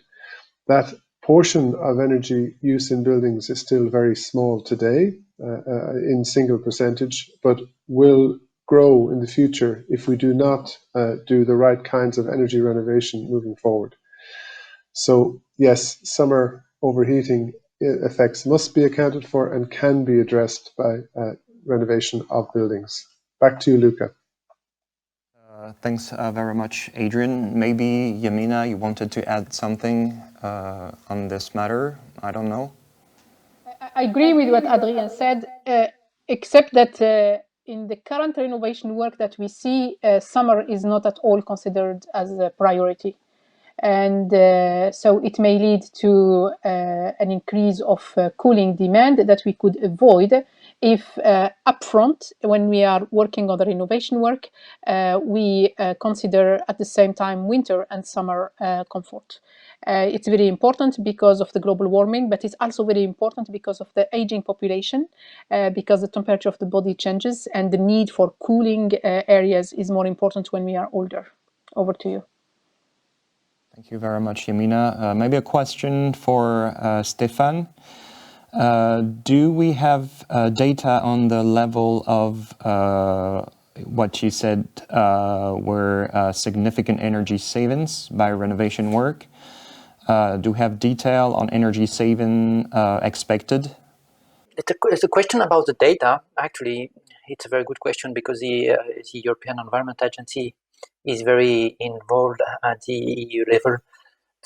that portion of energy use in buildings is still very small today, in single percentage, but will grow in the future if we do not do the right kinds of energy renovation moving forward. So yes, summer overheating effects must be accounted for and can be addressed by renovation of buildings. Back to you, Luca. Thanks very much, Adrian. Maybe, Yamina, you wanted to add something on this matter? I don't know. I agree with what Adrian said, except that in the current renovation work that we see, summer is not at all considered as a priority. And so it may lead to an increase of cooling demand that we could avoid if upfront, when we are working on the renovation work, we consider at the same time winter and summer comfort. It's very important because of the global warming, but it's also very important because of the aging population, because the temperature of the body changes and the need for cooling areas is more important when we are older. Over to you. Thank you very much, Yamina. Maybe a question for Stéphane. Do we have data on the level of what you said were significant energy savings by renovation work? Do we have detail on energy saving expected? It's a question about the data. Actually, it's a very good question because the European Environment Agency is very involved at the EU level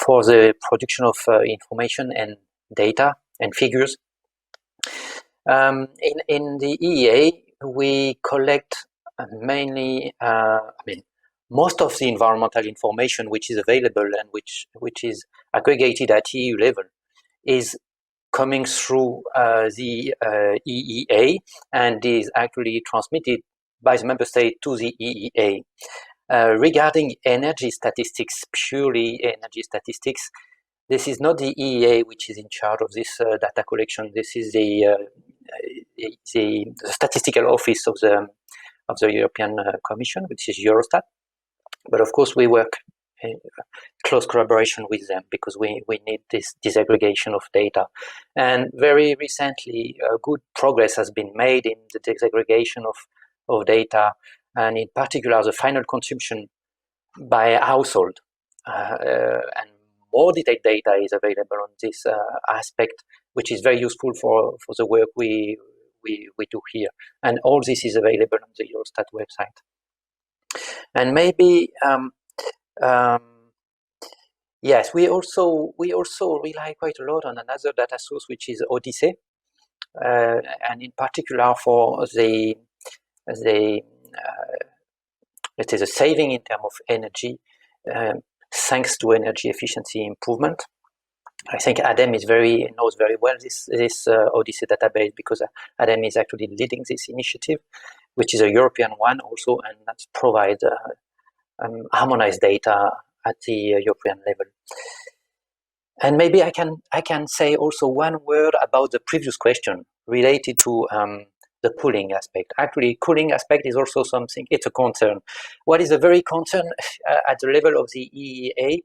for the production of information and data and figures. In the EEA, we collect mainly, most of the environmental information which is available and which is aggregated at EU level is coming through the EEA and is actually transmitted by the member state to the EEA. Regarding energy statistics, purely energy statistics, this is not the EEA which is in charge of this data collection. This is the statistical office of the European Commission, which is Eurostat. But of course, we work in close collaboration with them because we need this disaggregation of data. And very recently, good progress has been made in the disaggregation of data, and in particular, the final consumption by household. And more detailed data is available on this aspect, which is very useful for the work we do here. And all this is available on the Eurostat website. And maybe, yes, we also rely quite a lot on another data source, which is Odyssey, and in particular for the let's say the saving in terms of energy, thanks to energy efficiency improvement. I think Ademe knows very well this Odyssey database, because Ademe is actually leading this initiative, which is a European one also, and that provides harmonized data at the European level. And maybe I can say also one word about the previous question related to the cooling aspect. Actually, cooling aspect is also something, it's a concern. What is a very concern at the level of the EEA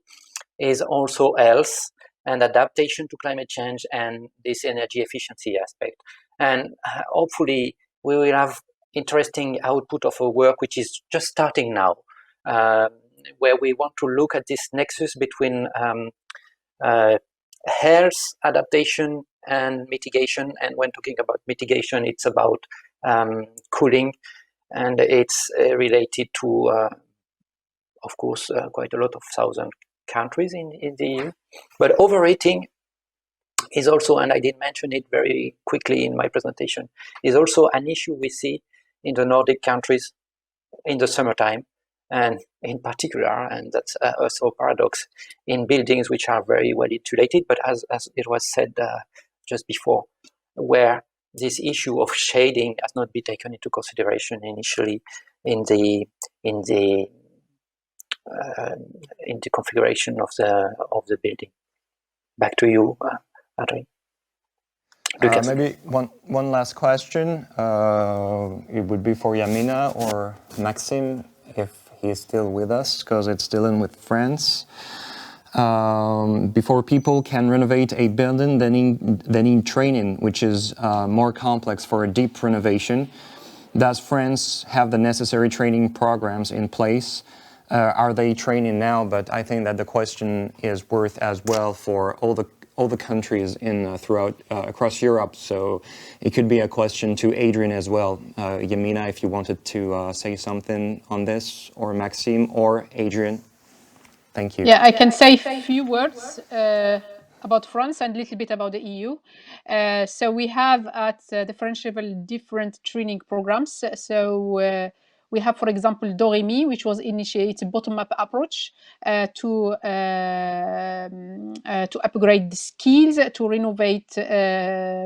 is also health and adaptation to climate change and this energy efficiency aspect. And hopefully we will have interesting output of a work which is just starting now, where we want to look at this nexus between health, adaptation, and mitigation. And when talking about mitigation, it's about cooling, and it's related to, of course, quite a lot of southern countries in the EU. But overheating is also, and I did mention it very quickly in my presentation, is also an issue we see in the Nordic countries in the summertime, and in particular, and that's also a paradox, in buildings which are very well insulated, but as it was said just before, where this issue of shading has not been taken into consideration initially in the configuration of the building. Back to you, Adrian. Maybe one last question. It would be for Yamina or Maxime, if he's still with us, because it's still in with France. Before people can renovate a building, they need training, which is more complex for a deep renovation. Does France have the necessary training programs in place? Are they training now? But I think that the question is worth as well for all the countries throughout across Europe. So it could be a question to Adrian as well. Yamina, if you wanted to say something on this, or Maxime, or Adrian. Thank you. Yeah, I can say a few words about France and a little bit about the EU. So we have at the French level different training programs. So we have, for example, Doremi, which was initiated bottom-up approach to upgrade the skills, to renovate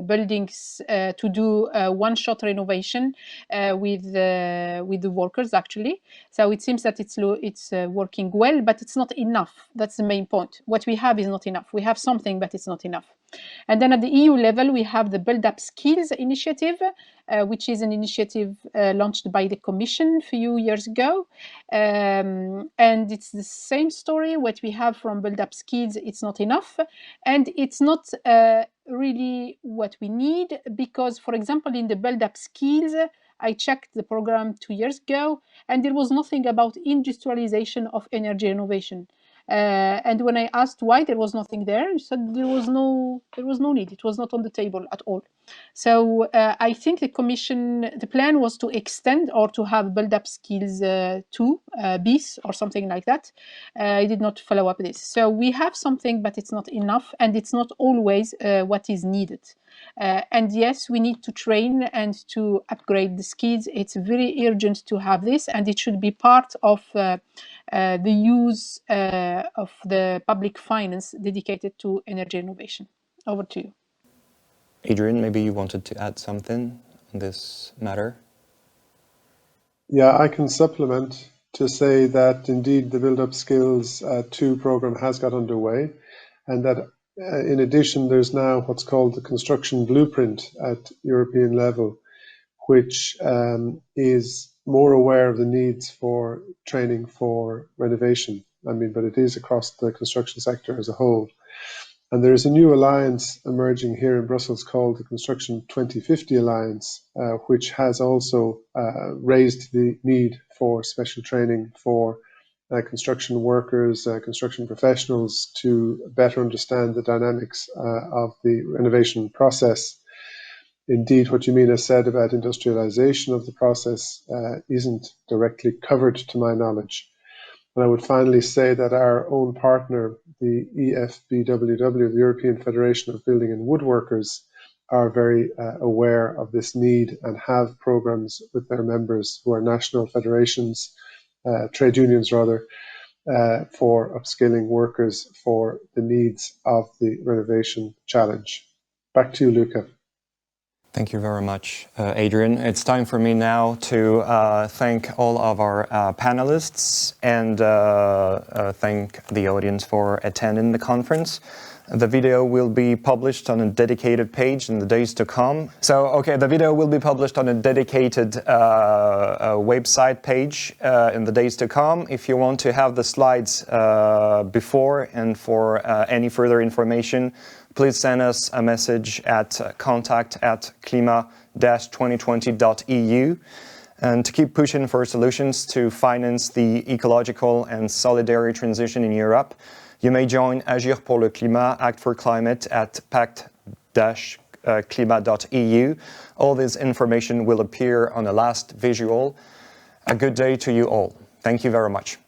buildings, to do one-shot renovation with the workers, actually. So it seems that it's working well, but it's not enough. That's the main point. What we have is not enough. We have something, but it's not enough. And then at the EU level, we have the Build Up Skills initiative, which is an initiative launched by the Commission a few years ago. And it's the same story. What we have from Build Up Skills, it's not enough. And it's not really what we need, because, for example, in the Build Up Skills, I checked the program 2 years ago, and there was nothing about industrialization of energy renovation. And when I asked why there was nothing there, he said there was no need. It was not on the table at all. So I think the plan was to extend or to have Build Up Skills 2, BIS or something like that. I did not follow up this. So we have something, but it's not enough, and it's not always what is needed. And yes, we need to train and to upgrade the skills. It's very urgent to have this, and it should be part of the use of the public finance dedicated to energy innovation. Over to you. Adrian, maybe you wanted to add something on this matter? Yeah, I can supplement to say that indeed the Build Up Skills 2 program has got underway, and that in addition there's now what's called the construction blueprint at European level, which is more aware of the needs for training for renovation. But it is across the construction sector as a whole. And there is a new alliance emerging here in Brussels called the Construction 2050 Alliance, which has also raised the need for special training for construction workers, construction professionals, to better understand the dynamics of the renovation process. Indeed, what Yamina said about industrialization of the process isn't directly covered to my knowledge. And I would finally say that our own partner, the EFBWW, the European Federation of Building and Woodworkers, are very aware of this need and have programs with their members who are national federations, trade unions rather, for upskilling workers for the needs of the renovation challenge. Back to you, Luca. Thank you very much, Adrian. It's time for me now to thank all of our panelists and thank the audience for attending the conference. The video will be published on a dedicated page in the days to come. The video will be published on a dedicated website page in the days to come. If you want to have the slides before and for any further information, please send us a message at contact@climat-2020.eu. And to keep pushing for solutions to finance the ecological and solidarity transition in Europe, you may join Agir pour le climat, Act for Climate at pacte-climat.eu. All this information will appear on the last visual. A good day to you all. Thank you very much.